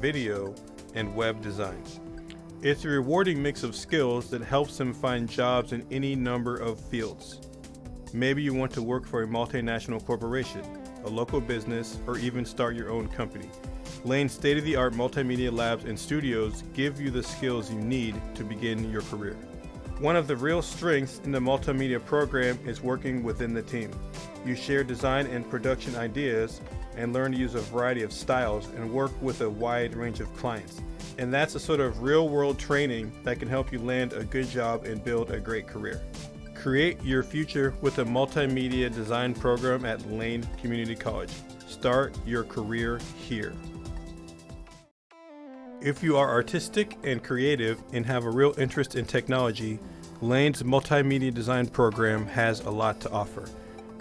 video, and web design. It's a rewarding mix of skills that helps them find jobs in any number of fields. Maybe you want to work for a multinational corporation, a local business, or even start your own company. Lane's state-of-the-art multimedia labs and studios give you the skills you need to begin your career. One of the real strengths in the multimedia program is working within the team. You share design and production ideas and learn to use a variety of styles and work with a wide range of clients. And that's a sort of real world training that can help you land a good job and build a great career. Create your future with a multimedia design program at Lane Community College. Start your career here. If you are artistic and creative and have a real interest in technology, Lane's multimedia design program has a lot to offer.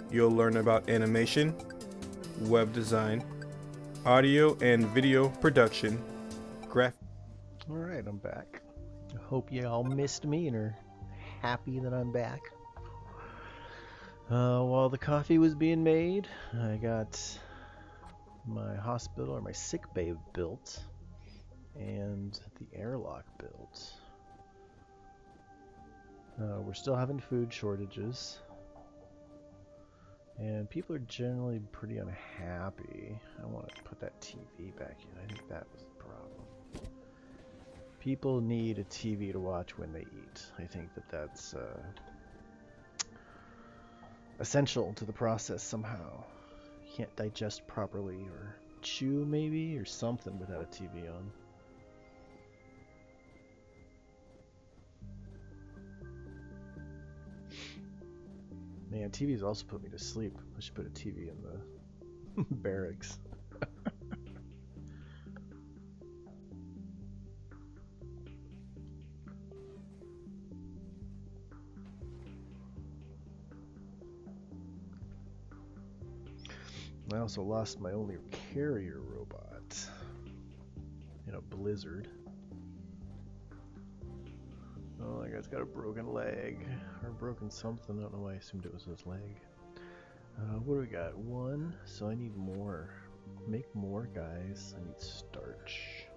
You'll learn about animation, web design, audio and video production, graphic. All right, I'm back. I hope you all missed me and are happy that I'm back. While the coffee was being made, I got my hospital or my sick bay built and the airlock built. We're still having food shortages, and people are generally pretty unhappy. I want to put that TV back in. I think that was the problem. People need a TV to watch when they eat. I think that's essential to the process somehow. You can't digest properly or chew maybe or something without a TV on. Man, TV's also put me to sleep. I should put a TV in the barracks. I also lost my only carrier robot in a blizzard. Oh, that guy's got a broken leg. Or broken something. I don't know why I assumed it was his leg. What do we got? One. So I need more. Make more, guys. I need starch.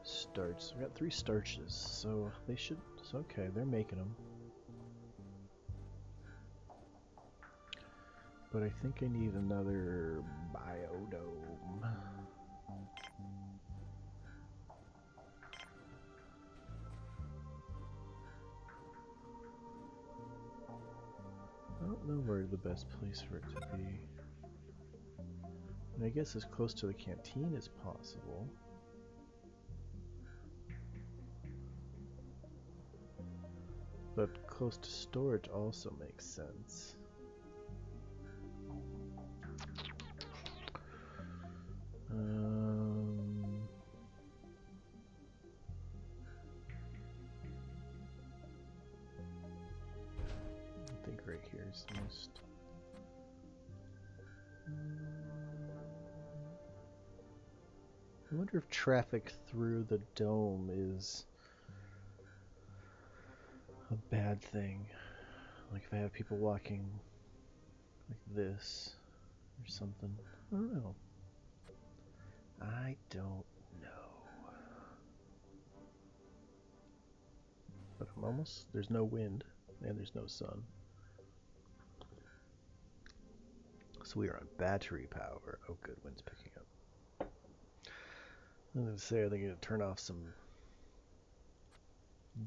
Starch. So we got 3 starches. So they should... It's okay. They're making them. But I think I need another biodome. I don't know where the best place for it to be. And I guess as close to the canteen as possible. But close to storage also makes sense. I think right here is the most... I wonder if traffic through the dome is a bad thing. Like if I have people walking like this or something. I don't know. I don't know. But I'm almost... There's no wind and there's no sun. So we are on battery power. Oh good, wind's picking up. I'm gonna say, are they gonna turn off some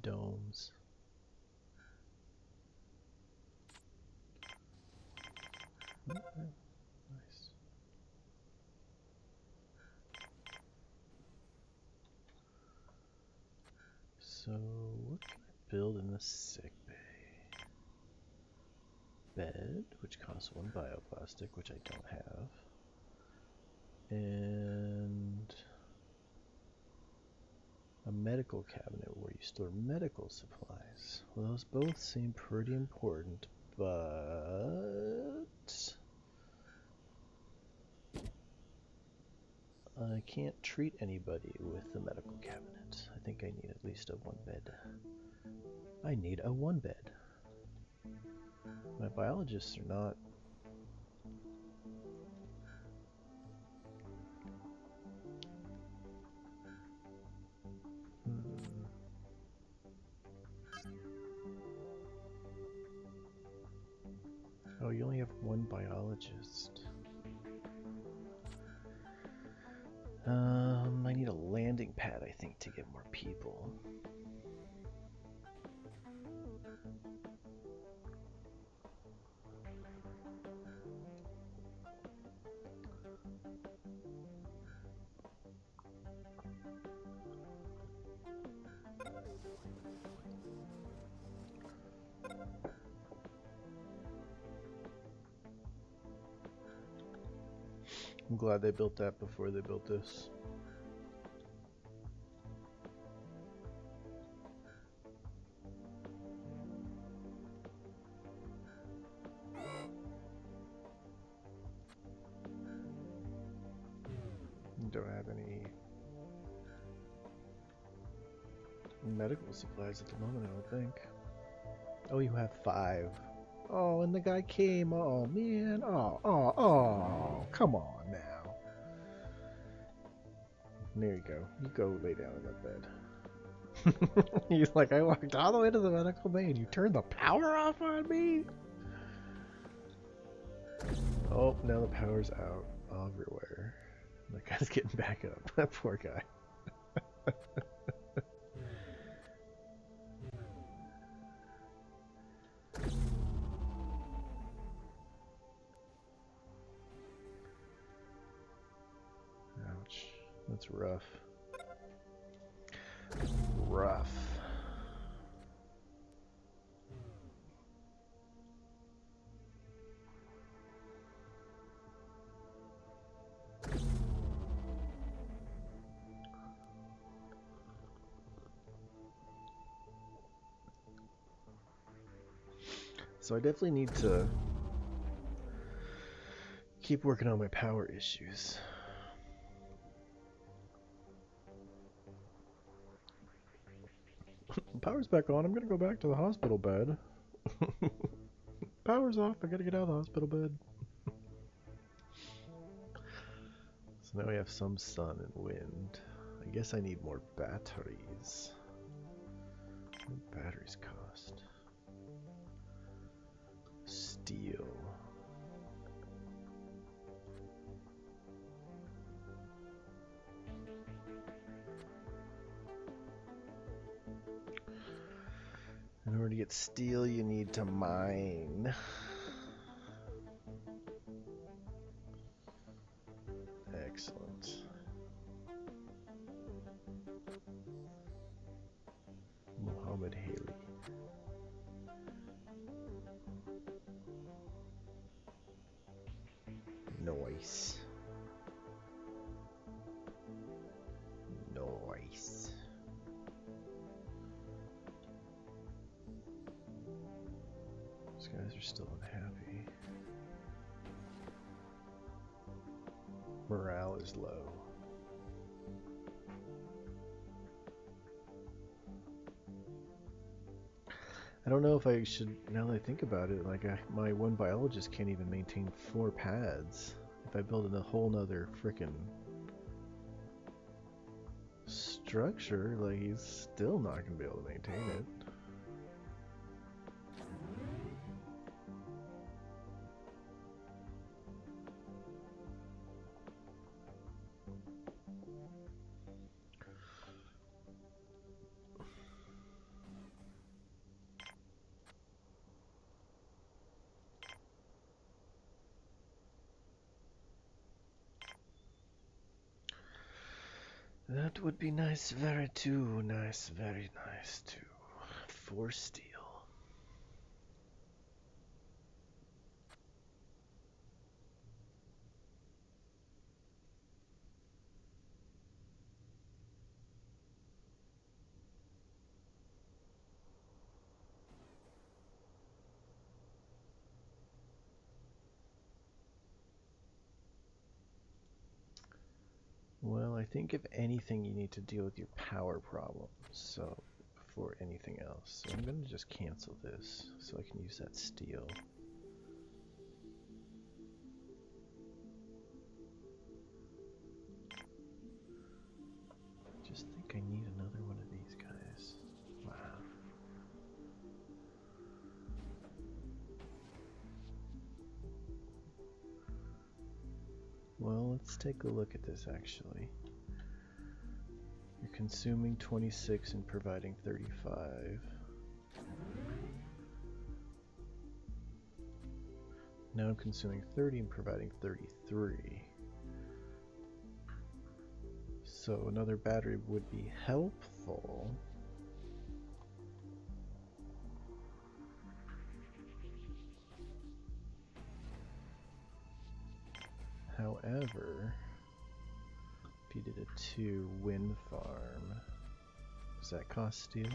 domes? Okay, nice. So what can I build in the sick bay? Bed, which costs 1 bioplastic, which I don't have. And a medical cabinet where you store medical supplies. Well, those both seem pretty important, but I can't treat anybody with the medical cabinet. I think I need at least a 1 bed. I need a 1 bed. My biologists are not... Oh, you only have 1 biologist. I need a landing pad, I think, to get more people. I'm glad they built that before they built this. Don't have any medical supplies at the moment, I don't think. Oh, you have 5. Oh, and the guy came. Oh, man. Oh, come on now. There you go. You go lay down in that bed. He's like, I walked all the way to the medical bay and you turned the power off on me? Oh, now the power's out everywhere. That guy's getting back up. That poor guy. Ouch. That's rough. Rough. So I definitely need to keep working on my power issues. Power's back on. I'm gonna go back to the hospital bed. Power's off. I gotta get out of the hospital bed. So now we have some sun and wind. I guess I need more batteries. What do batteries cost? Steel. In order to get steel, you need to mine. Excellent. Muhammad Haley. Nice. Nice. These guys are still unhappy. Morale is low. I don't know if I should, now that I think about it, like my one biologist can't even maintain 4 pads. If I build a whole nother frickin' structure, like he's still not gonna be able to maintain it. That would be nice, very too nice, very nice too. 4 steel. Well, I think if anything, you need to deal with your power problems. So, before anything else, so I'm gonna just cancel this so I can use that steel. Just think I need another one of these guys. Wow. Well, let's take a look at this actually. You're consuming 26 and providing 35. Now I'm consuming 30 and providing 33. So another battery would be helpful. However, if you did a 2 wind farm, does that cost steel?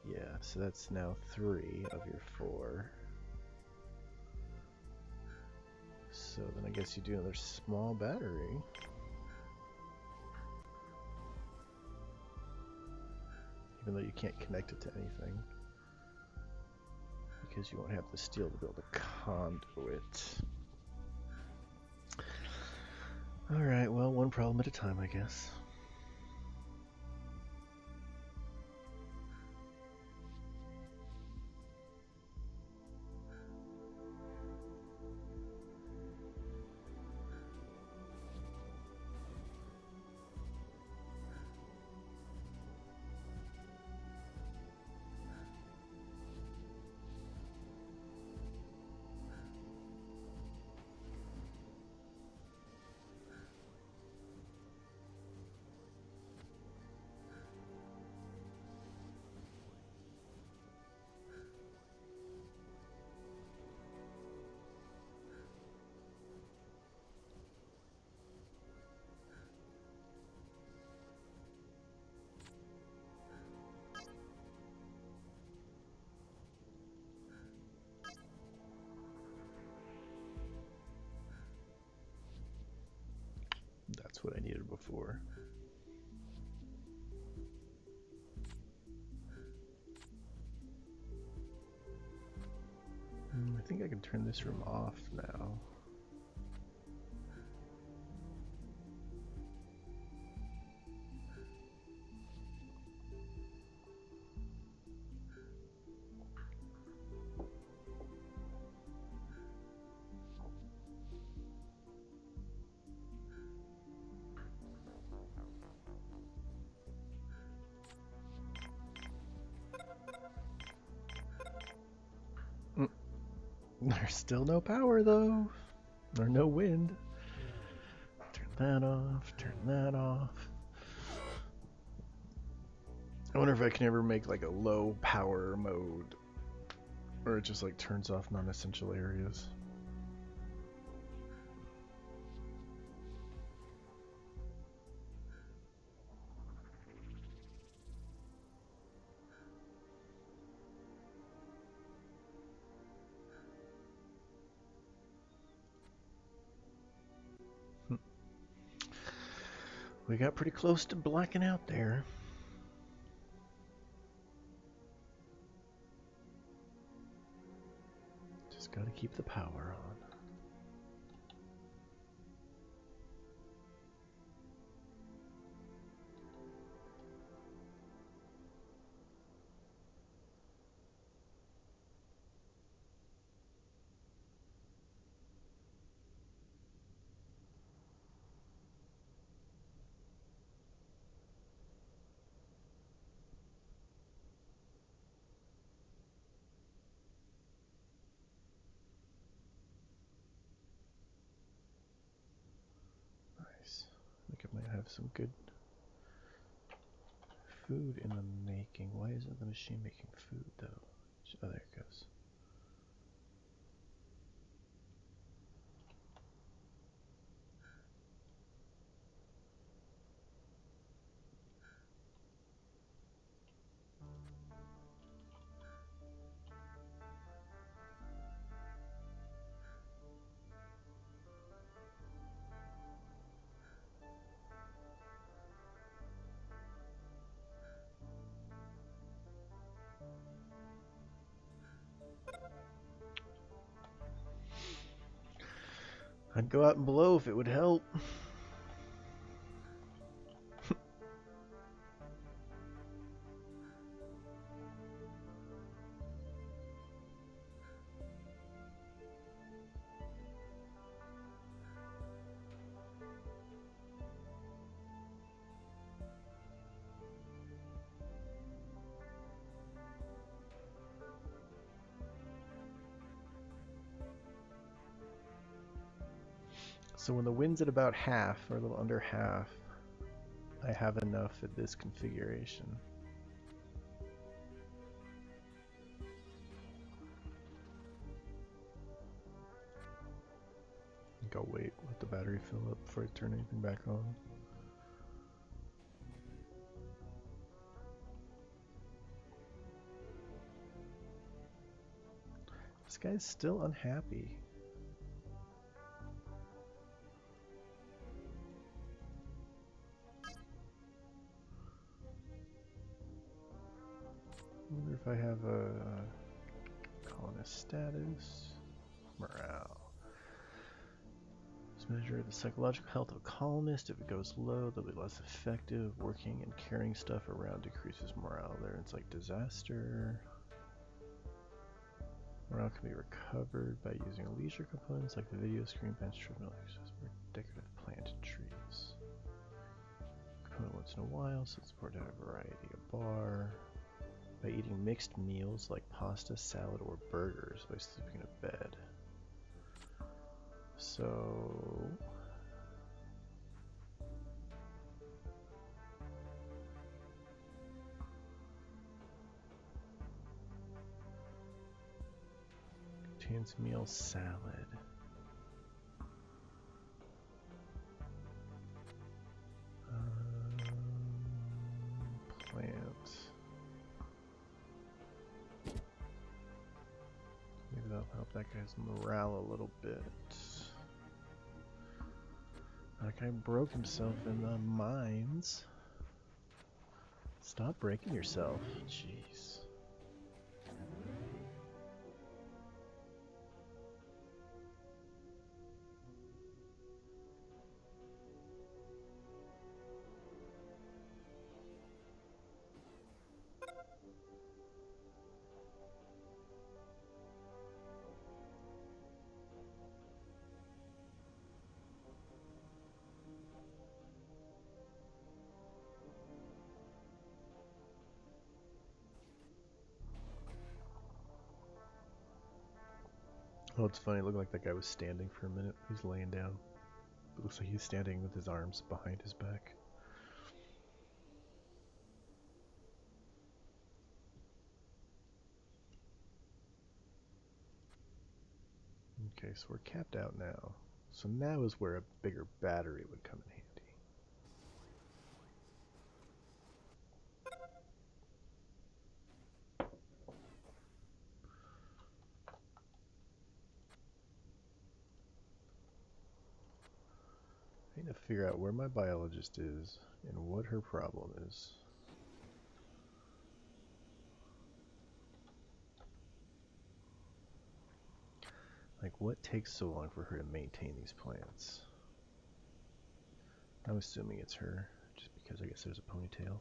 Yeah, so that's now 3 of your 4. So then I guess you do another small battery. Even though you can't connect it to anything. Because you won't have the steel to build a conduit. Alright, well, one problem at a time, I guess. That's what I needed before. I think I can turn this room off now. There's still no power though, or no wind. Turn that off, turn that off. I wonder if I can ever make like a low power mode, or it just like turns off non-essential areas. We got pretty close to blacking out there. Just gotta keep the power on. Nice. I think I might have some good food in the making. Why isn't the machine making food though? Oh, there it goes. I'd go out and blow if it would help. So when the wind's at about half, or a little under half, I have enough at this configuration. think I'll wait, let the battery fill up before I turn anything back on. This guy's still unhappy. I wonder if I have a colonist status. Morale. Let's measure the psychological health of a colonist. If it goes low, they'll be less effective. Working and carrying stuff around decreases morale there. It's like disaster. Morale can be recovered by using leisure components like the video screen, bench, treadmill, exercise, or decorative planted trees. Component once in a while, so it's important to have a variety. A bar. By eating mixed meals like pasta, salad, or burgers by sleeping in a bed. So... contains meal salad. Plant. Maybe that'll help that guy's morale a little bit. That guy broke himself in the mines. Stop breaking yourself. Jeez. Oh, it's funny. It looked like that guy was standing for a minute. He's laying down. It looks like he's standing with his arms behind his back. Okay, so we're capped out now. So now is where a bigger battery would come in handy. I need to figure out where my biologist is and what her problem is. Like, what takes so long for her to maintain these plants? I'm assuming it's her, just because I guess there's a ponytail.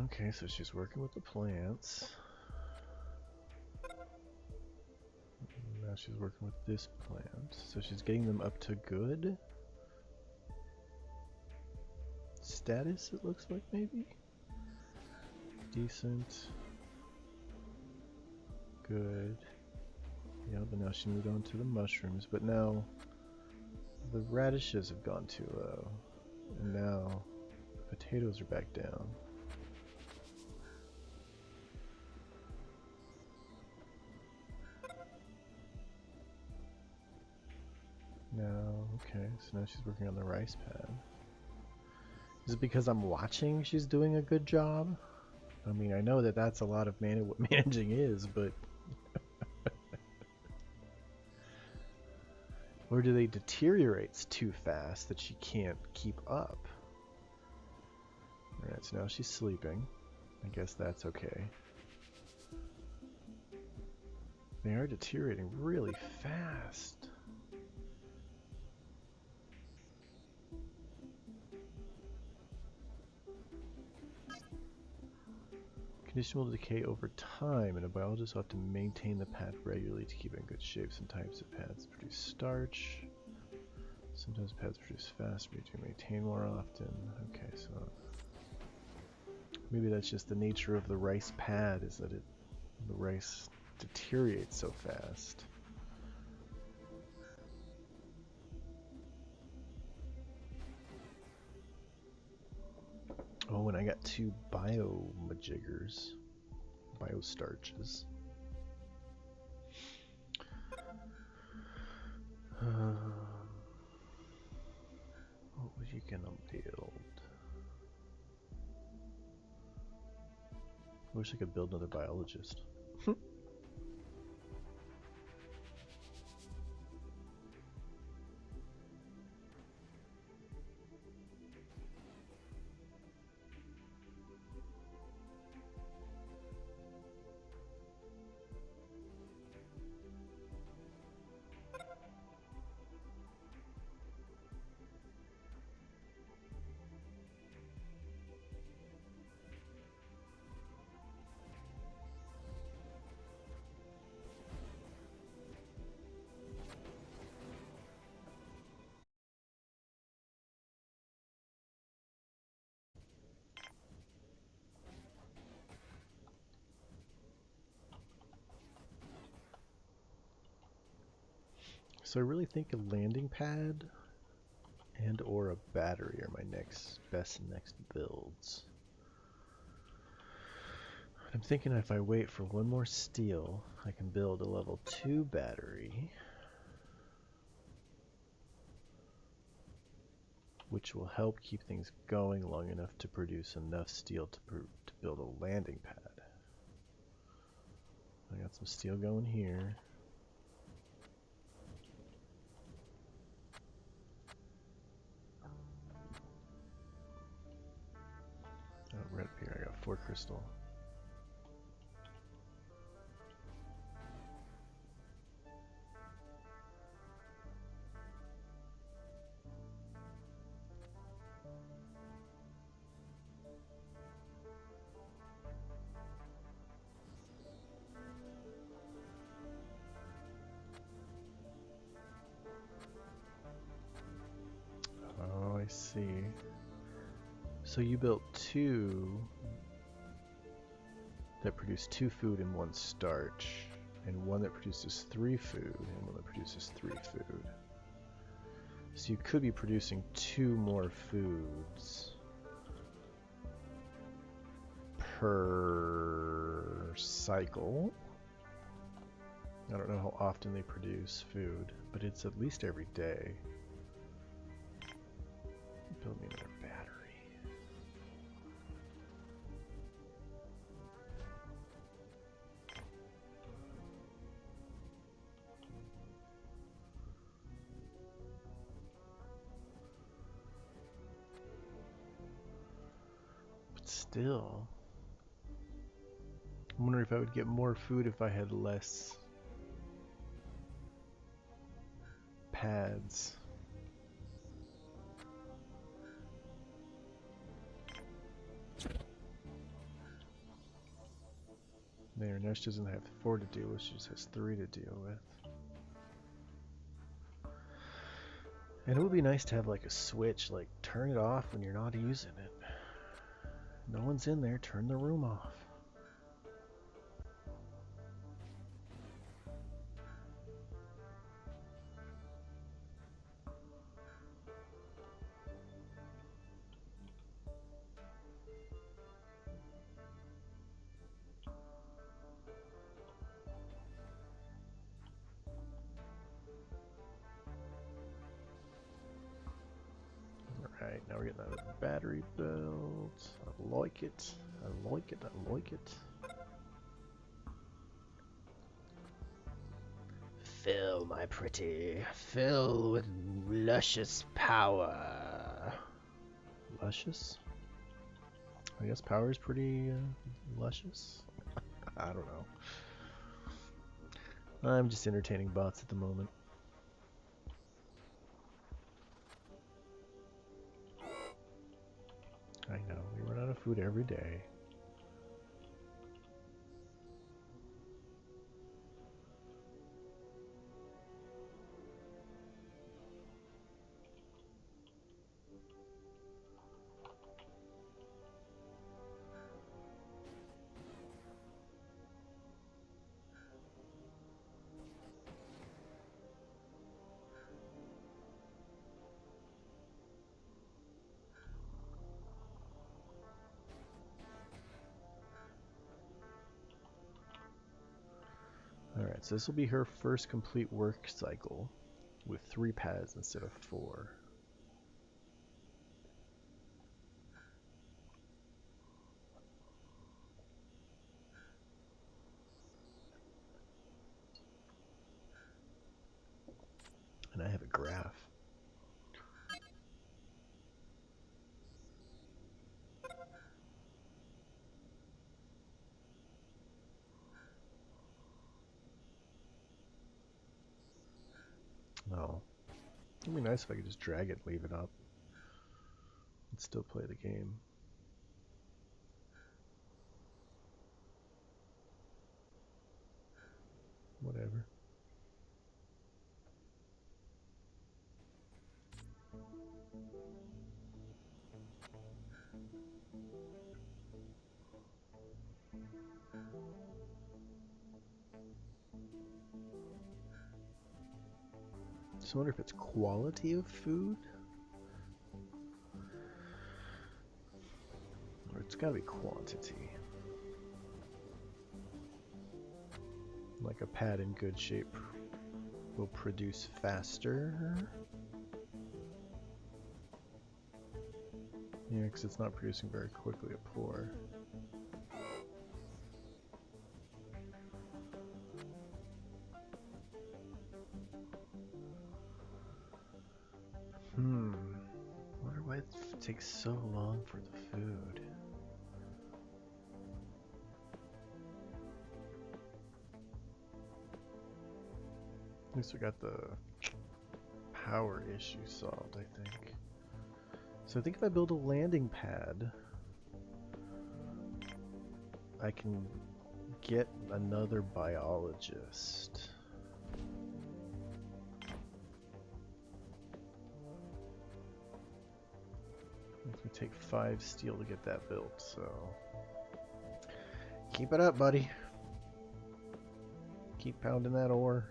Okay, so she's working with the plants. Now she's working with this plant. So she's getting them up to good status, it looks like, maybe? Decent. Good. Yeah, but now she moved on to the mushrooms. But now the radishes have gone too low. And now the potatoes are back down. No, okay, so now she's working on the rice pad. Is it because I'm watching she's doing a good job? I mean, I know that that's a lot of what managing is, but... or do they deteriorate too fast that she can't keep up? Alright, so now she's sleeping. I guess that's okay. They are deteriorating really fast. Can Vegetation will decay over time, and a biologist will have to maintain the pad regularly to keep it in good shape. Some types of pads produce starch. Sometimes pads produce fast, but you do maintain more often. Okay, so maybe that's just the nature of the rice pad, is that the rice deteriorates so fast. Oh, and I got 2 biomajiggers, biostarches. What was you gonna build? I wish I could build another biologist. So I really think a landing pad and or a battery are my next builds. I'm thinking if I wait for one more steel, I can build a level 2 battery, which will help keep things going long enough to produce enough steel to build a landing pad. I got some steel going here. Oh, right up here I got 4 crystal. Oh, I see. So you built 2 that produce 2 food and 1 starch, and 1 that produces 3 food and 1 that produces 3 food. So you could be producing 2 more foods per cycle. I don't know how often they produce food, but it's at least every day. Build me another battery. But still, I'm wondering if I would get more food if I had less pads. There, now she doesn't have 4 to deal with, she just has 3 to deal with. And it would be nice to have like a switch, like turn it off when you're not using it. No one's in there, turn the room off. Alright, now we're getting out of the battery built. I like it. I like it. I like it. Fill, my pretty. Fill with luscious power. Luscious? I guess power is pretty luscious. I don't know. I'm just entertaining bots at the moment. I know, we run out of food every day. Alright, so this will be her first complete work cycle with 3 pads instead of 4. And I have a graph. Oh. It'd be nice if I could just drag it and leave it up and still play the game. Whatever. Just wonder if it's quality of food? Or it's gotta be quantity. Like a pad in good shape will produce faster. Yeah, because it's not producing very quickly at poor. Wonder why it takes so long for the food. At least we got the power issue solved, I think. So I think if I build a landing pad, I can get another biologist. It's gonna take 5 steel to get that built, so keep it up, buddy. Keep pounding that ore.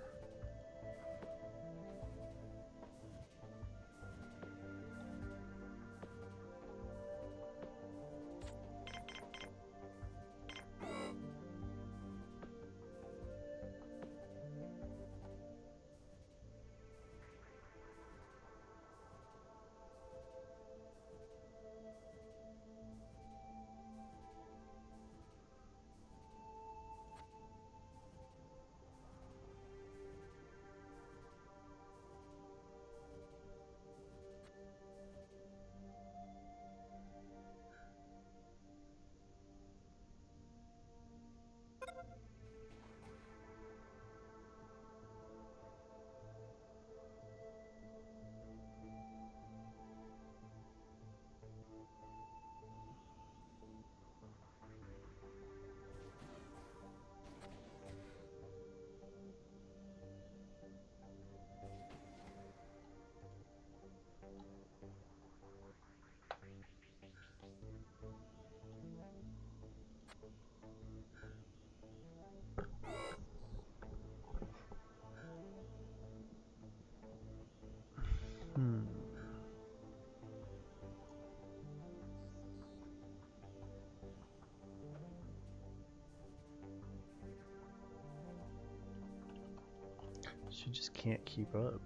She just can't keep up.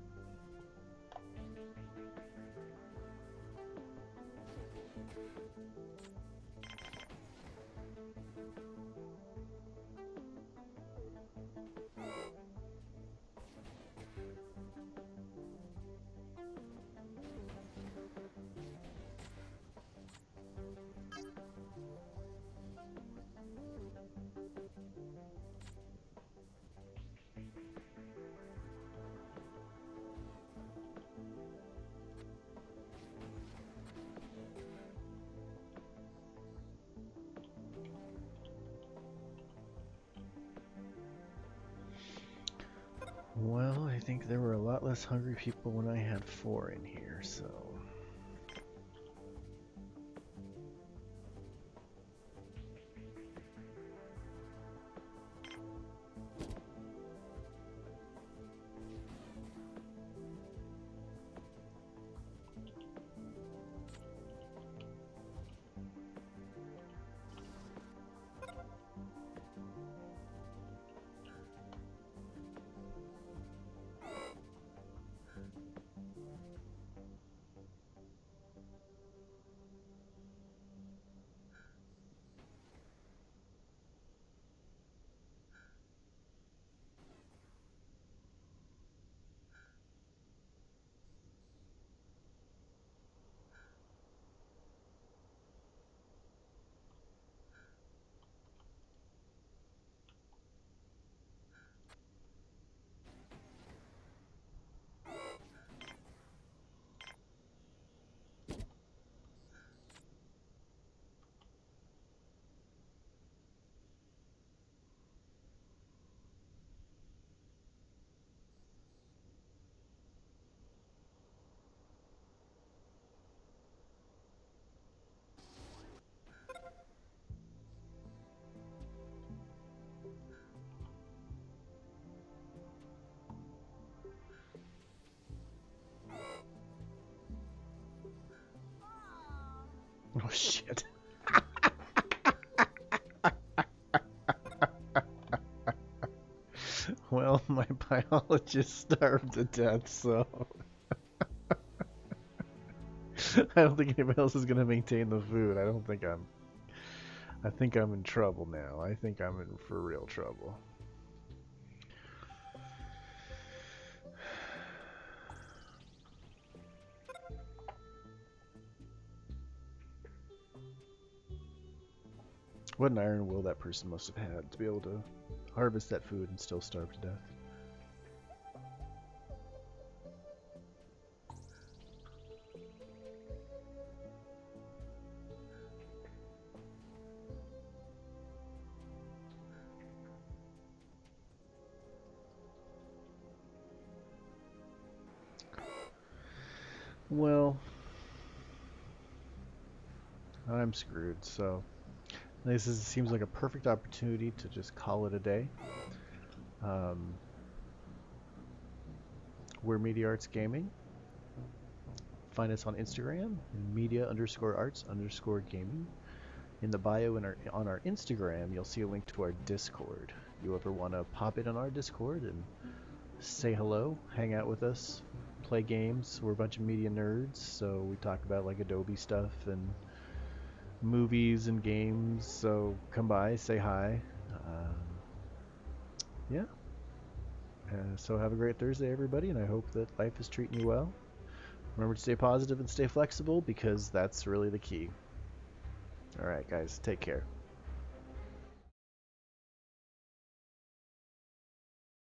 Well, I think there were a lot less hungry people when I had 4 in here, so... shit. Well, my biologist starved to death, so I don't think anybody else is gonna maintain the food. I think I'm in trouble now. I think I'm in for real trouble. What an iron will that person must have had to be able to harvest that food and still starve to death. Well, I'm screwed, so seems like a perfect opportunity to just call it a day. Um, we're Media Arts Gaming. Find us on Instagram, media_arts_gaming. In the bio on our Instagram, you'll see a link to our Discord. You ever want to pop in on our Discord and say hello, hang out with us, play games? We're a bunch of media nerds, so we talk about like Adobe stuff and movies and games. So come by, say hi. Um, yeah. So have a great Thursday, everybody, and I hope that life is treating you well. Remember to stay positive and stay flexible because that's really the key. All right, guys, take care.